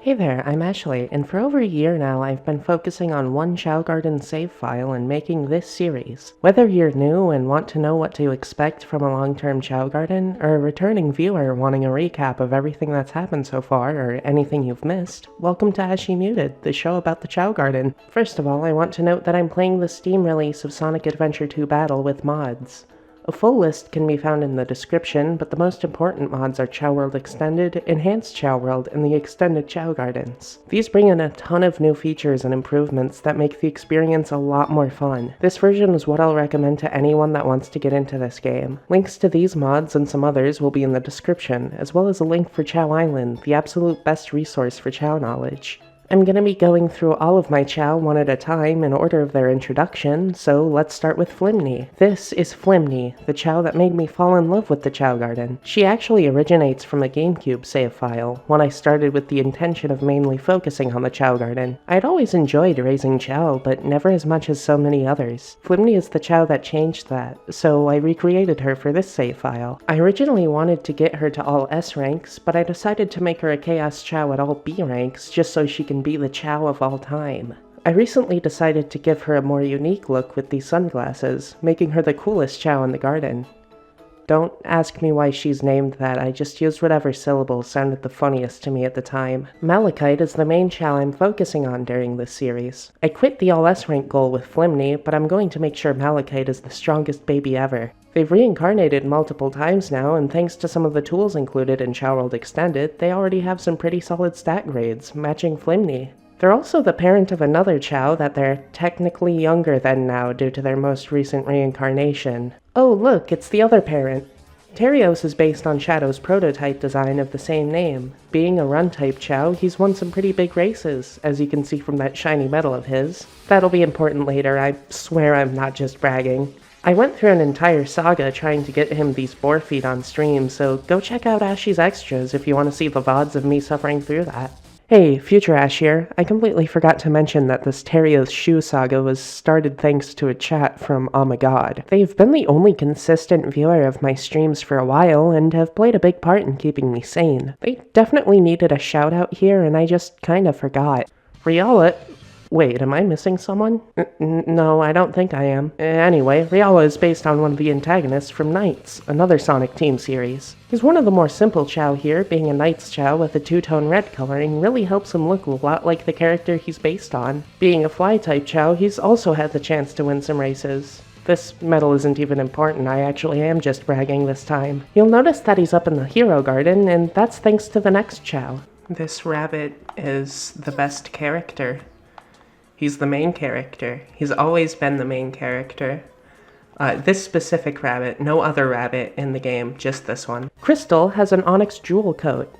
Hey there, I'm Ashley, and for over a year now I've been focusing on one Chao Garden save file and making this series. Whether you're new and want to know what to expect from a long-term Chao Garden, or a returning viewer wanting a recap of everything that's happened so far, or anything you've missed, welcome to AshyMuted, the show about the Chao Garden. First of all, I want to note that I'm playing the Steam release of Sonic Adventure 2 Battle with mods. A full list can be found in the description, but the most important mods are Chao World Extended, Enhanced Chao World, and the Extended Chao Gardens. These bring in a ton of new features and improvements that make the experience a lot more fun. This version is what I'll recommend to anyone that wants to get into this game. Links to these mods and some others will be in the description, as well as a link for Chao Island, the absolute best resource for Chao knowledge. I'm gonna be going through all of my Chao one at a time in order of their introduction, so let's start with Flimney. This is Flimney, the Chao that made me fall in love with the Chao Garden. She actually originates from a GameCube save file, one I started with the intention of mainly focusing on the Chao Garden. I'd always enjoyed raising Chao, but never as much as so many others. Flimney is the Chao that changed that, so I recreated her for this save file. I originally wanted to get her to all S ranks, but I decided to make her a Chaos Chao at all B ranks, just so she can be the Chao of all time. I recently decided to give her a more unique look with these sunglasses, making her the coolest Chao in the garden. Don't ask me why she's named that, I just used whatever syllables sounded the funniest to me at the time. Malachite is the main Chao I'm focusing on during this series. I quit the all S rank goal with Flimney, but I'm going to make sure Malachite is the strongest baby ever. They've reincarnated multiple times now, and thanks to some of the tools included in Chao World Extended, they already have some pretty solid stat grades, matching Flimney. They're also the parent of another Chao that they're technically younger than now due to their most recent reincarnation. Oh look, it's the other parent. Terios is based on Shadow's prototype design of the same name. Being a run-type Chao, he's won some pretty big races, as you can see from that shiny medal of his. That'll be important later, I swear I'm not just bragging. I went through an entire saga trying to get him these boar feet on stream, so go check out Ashy's extras if you want to see the VODs of me suffering through that. Hey, Future Ash here. I completely forgot to mention that this Terios shoe saga was started thanks to a chat from Oh My God. They've been the only consistent viewer of my streams for a while and have played a big part in keeping me sane. They definitely needed a shout out here and I just kinda forgot. Riala... Wait, am I missing someone? No, I don't think I am. Anyway, Riala is based on one of the antagonists from Knights, another Sonic Team series. He's one of the more simple Chao here, being a Knights Chao with a two-tone red coloring really helps him look a lot like the character he's based on. Being a fly-type Chao, he's also had the chance to win some races. This medal isn't even important, I actually am just bragging this time. You'll notice that he's up in the Hero Garden, and that's thanks to the next Chao. This rabbit is the best character. He's the main character. He's always been the main character. This specific rabbit, no other rabbit in the game, just this one. Crystal has an onyx jewel coat.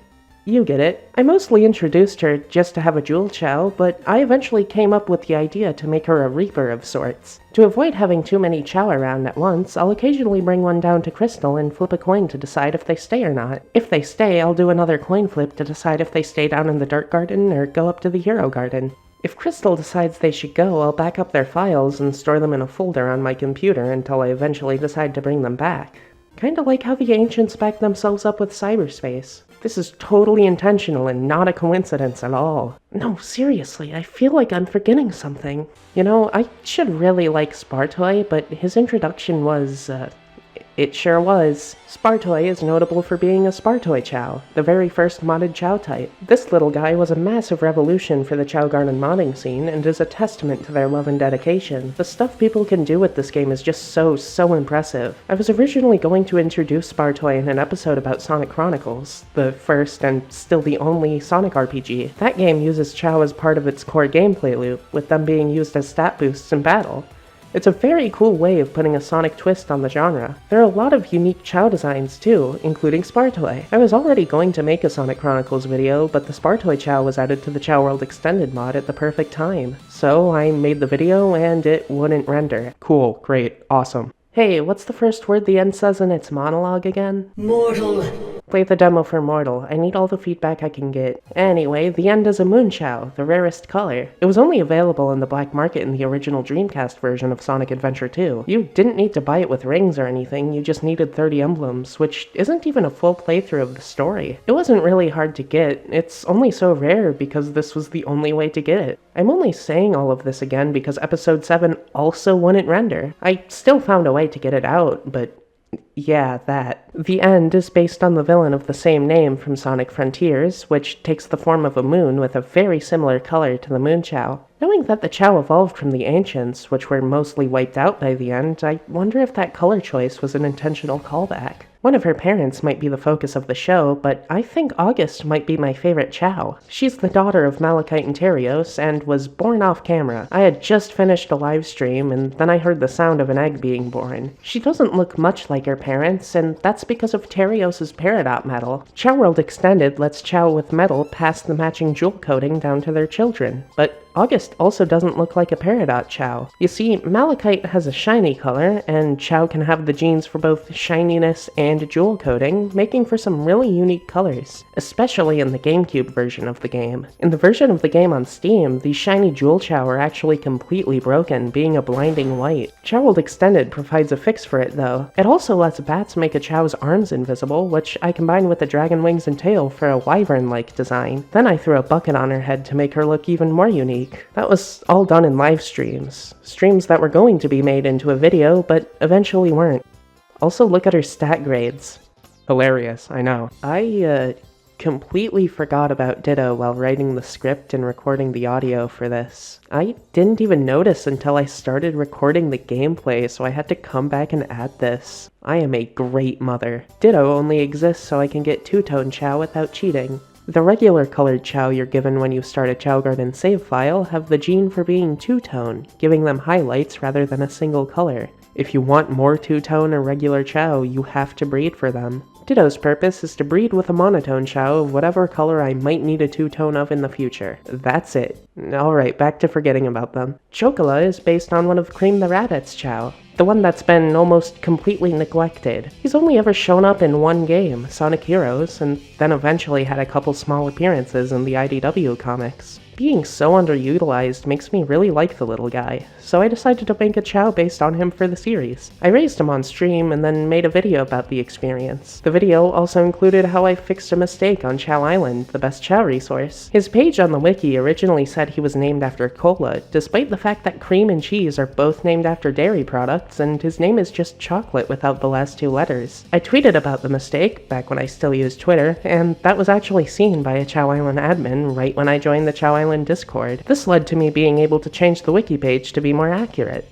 You get it. I mostly introduced her just to have a jewel Chao, but I eventually came up with the idea to make her a reaper of sorts. To avoid having too many Chao around at once, I'll occasionally bring one down to Crystal and flip a coin to decide if they stay or not. If they stay, I'll do another coin flip to decide if they stay down in the Dirt Garden or go up to the Hero Garden. If Crystal decides they should go, I'll back up their files and store them in a folder on my computer until I eventually decide to bring them back. Kinda like how the Ancients backed themselves up with cyberspace. This is totally intentional and not a coincidence at all. No, seriously, I feel like I'm forgetting something. You know, I should really like Spartoy, but his introduction was, it sure was. Spartoy is notable for being a Spartoy Chao, the very first modded Chao type. This little guy was a massive revolution for the Chao Garden modding scene and is a testament to their love and dedication. The stuff people can do with this game is just so impressive. I was originally going to introduce Spartoy in an episode about Sonic Chronicles, the first and still the only Sonic RPG. That game uses Chao as part of its core gameplay loop, with them being used as stat boosts in battle. It's a very cool way of putting a Sonic twist on the genre. There are a lot of unique Chao designs too, including Spartoy. I was already going to make a Sonic Chronicles video, but the Spartoy Chao was added to the Chao World Extended mod at the perfect time. So I made the video and it wouldn't render. Cool, great, awesome. Hey, what's the first word the end says in its monologue again? Mortal. Play the demo for Mortal. I need all the feedback I can get. Anyway, the end is a Moon Chao, the rarest color. It was only available in the black market in the original Dreamcast version of Sonic Adventure 2. You didn't need to buy it with rings or anything, you just needed 30 emblems, which isn't even a full playthrough of the story. It wasn't really hard to get, it's only so rare because this was the only way to get it. I'm only saying all of this again because Episode 7 also wouldn't render. I still found a way to get it out, but yeah, that. The end is based on the villain of the same name from Sonic Frontiers, which takes the form of a moon with a very similar color to the Moon Chao. Knowing that the Chao evolved from the Ancients, which were mostly wiped out by the end, I wonder if that color choice was an intentional callback. One of her parents might be the focus of the show, but I think August might be my favorite Chao. She's the daughter of Malachite and Terios, and was born off camera. I had just finished a live stream, and then I heard the sound of an egg being born. She doesn't look much like her parents, and that's because of Terios' Peridot medal. Chao World Extended lets Chao with medal pass the matching jewel coating down to their children, but August also doesn't look like a Peridot Chao. You see, Malachite has a shiny color, and Chao can have the genes for both shininess and jewel coating, making for some really unique colors, especially in the GameCube version of the game. In the version of the game on Steam, the shiny jewel Chao are actually completely broken, being a blinding white. Chao World Extended provides a fix for it though. It also lets bats make a Chao's arms invisible, which I combined with the dragon wings and tail for a wyvern-like design. Then I threw a bucket on her head to make her look even more unique. That was all done in live streams. Streams that were going to be made into a video, but eventually weren't. Also look at her stat grades. Hilarious, I know. I completely forgot about Ditto while writing the script and recording the audio for this. I didn't even notice until I started recording the gameplay, so I had to come back and add this. I am a great mother. Ditto only exists so I can get two-tone Chao without cheating. The regular colored Chao you're given when you start a Chao Garden save file have the gene for being two-tone, giving them highlights rather than a single color. If you want more two-tone or regular Chao, you have to breed for them. Ditto's purpose is to breed with a monotone Chao of whatever color I might need a two-tone of in the future. That's it. Alright, back to forgetting about them. Chocola is based on one of Cream the Rabbit's Chao, the one that's been almost completely neglected. He's only ever shown up in one game, Sonic Heroes, and then eventually had a couple small appearances in the IDW comics. Being so underutilized makes me really like the little guy, so I decided to make a Chao based on him for the series. I raised him on stream and then made a video about the experience. The video also included how I fixed a mistake on Chao Island, the best Chao resource. His page on the wiki originally said he was named after cola, despite the fact that cream and cheese are both named after dairy products, and his name is just chocolate without the last two letters. I tweeted about the mistake, back when I still used Twitter, and that was actually seen by a Chao Island admin right when I joined the Chao Island Discord. This led to me being able to change the wiki page to be more accurate.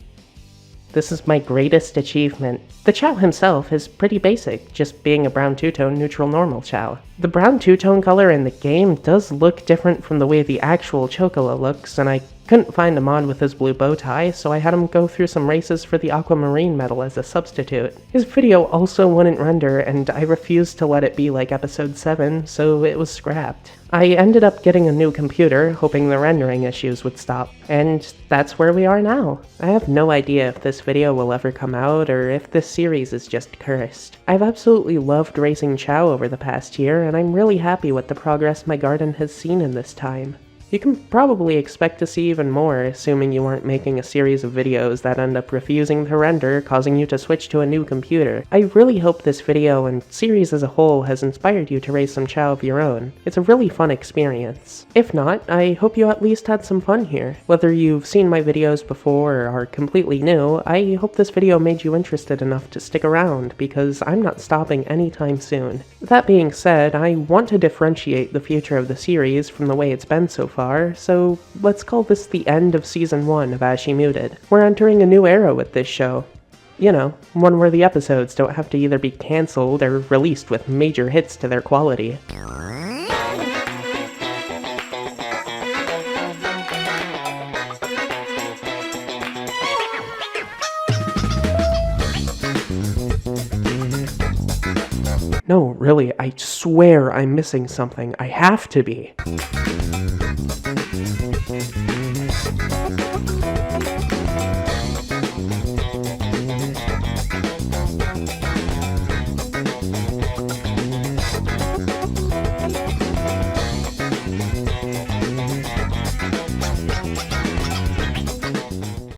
This is my greatest achievement. The Chao himself is pretty basic, just being a brown two-tone neutral normal Chao. The brown two-tone color in the game does look different from the way the actual Chocola looks, and I couldn't find a mod with his blue bow tie, so I had him go through some races for the aquamarine medal as a substitute. His video also wouldn't render, and I refused to let it be like episode 7, so it was scrapped. I ended up getting a new computer, hoping the rendering issues would stop, and that's where we are now. I have no idea if this video will ever come out, or if this series is just cursed. I've absolutely loved raising Chao over the past year, and I'm really happy with the progress my garden has seen in this time. You can probably expect to see even more, assuming you aren't making a series of videos that end up refusing to render, causing you to switch to a new computer. I really hope this video and series as a whole has inspired you to raise some Chao of your own. It's a really fun experience. If not, I hope you at least had some fun here. Whether you've seen my videos before or are completely new, I hope this video made you interested enough to stick around, because I'm not stopping anytime soon. That being said, I want to differentiate the future of the series from the way it's been so far, so let's call this the end of Season 1 of AshyMuted. We're entering a new era with this show. You know, one where the episodes don't have to either be cancelled or released with major hits to their quality. No, really, I swear I'm missing something. I have to be.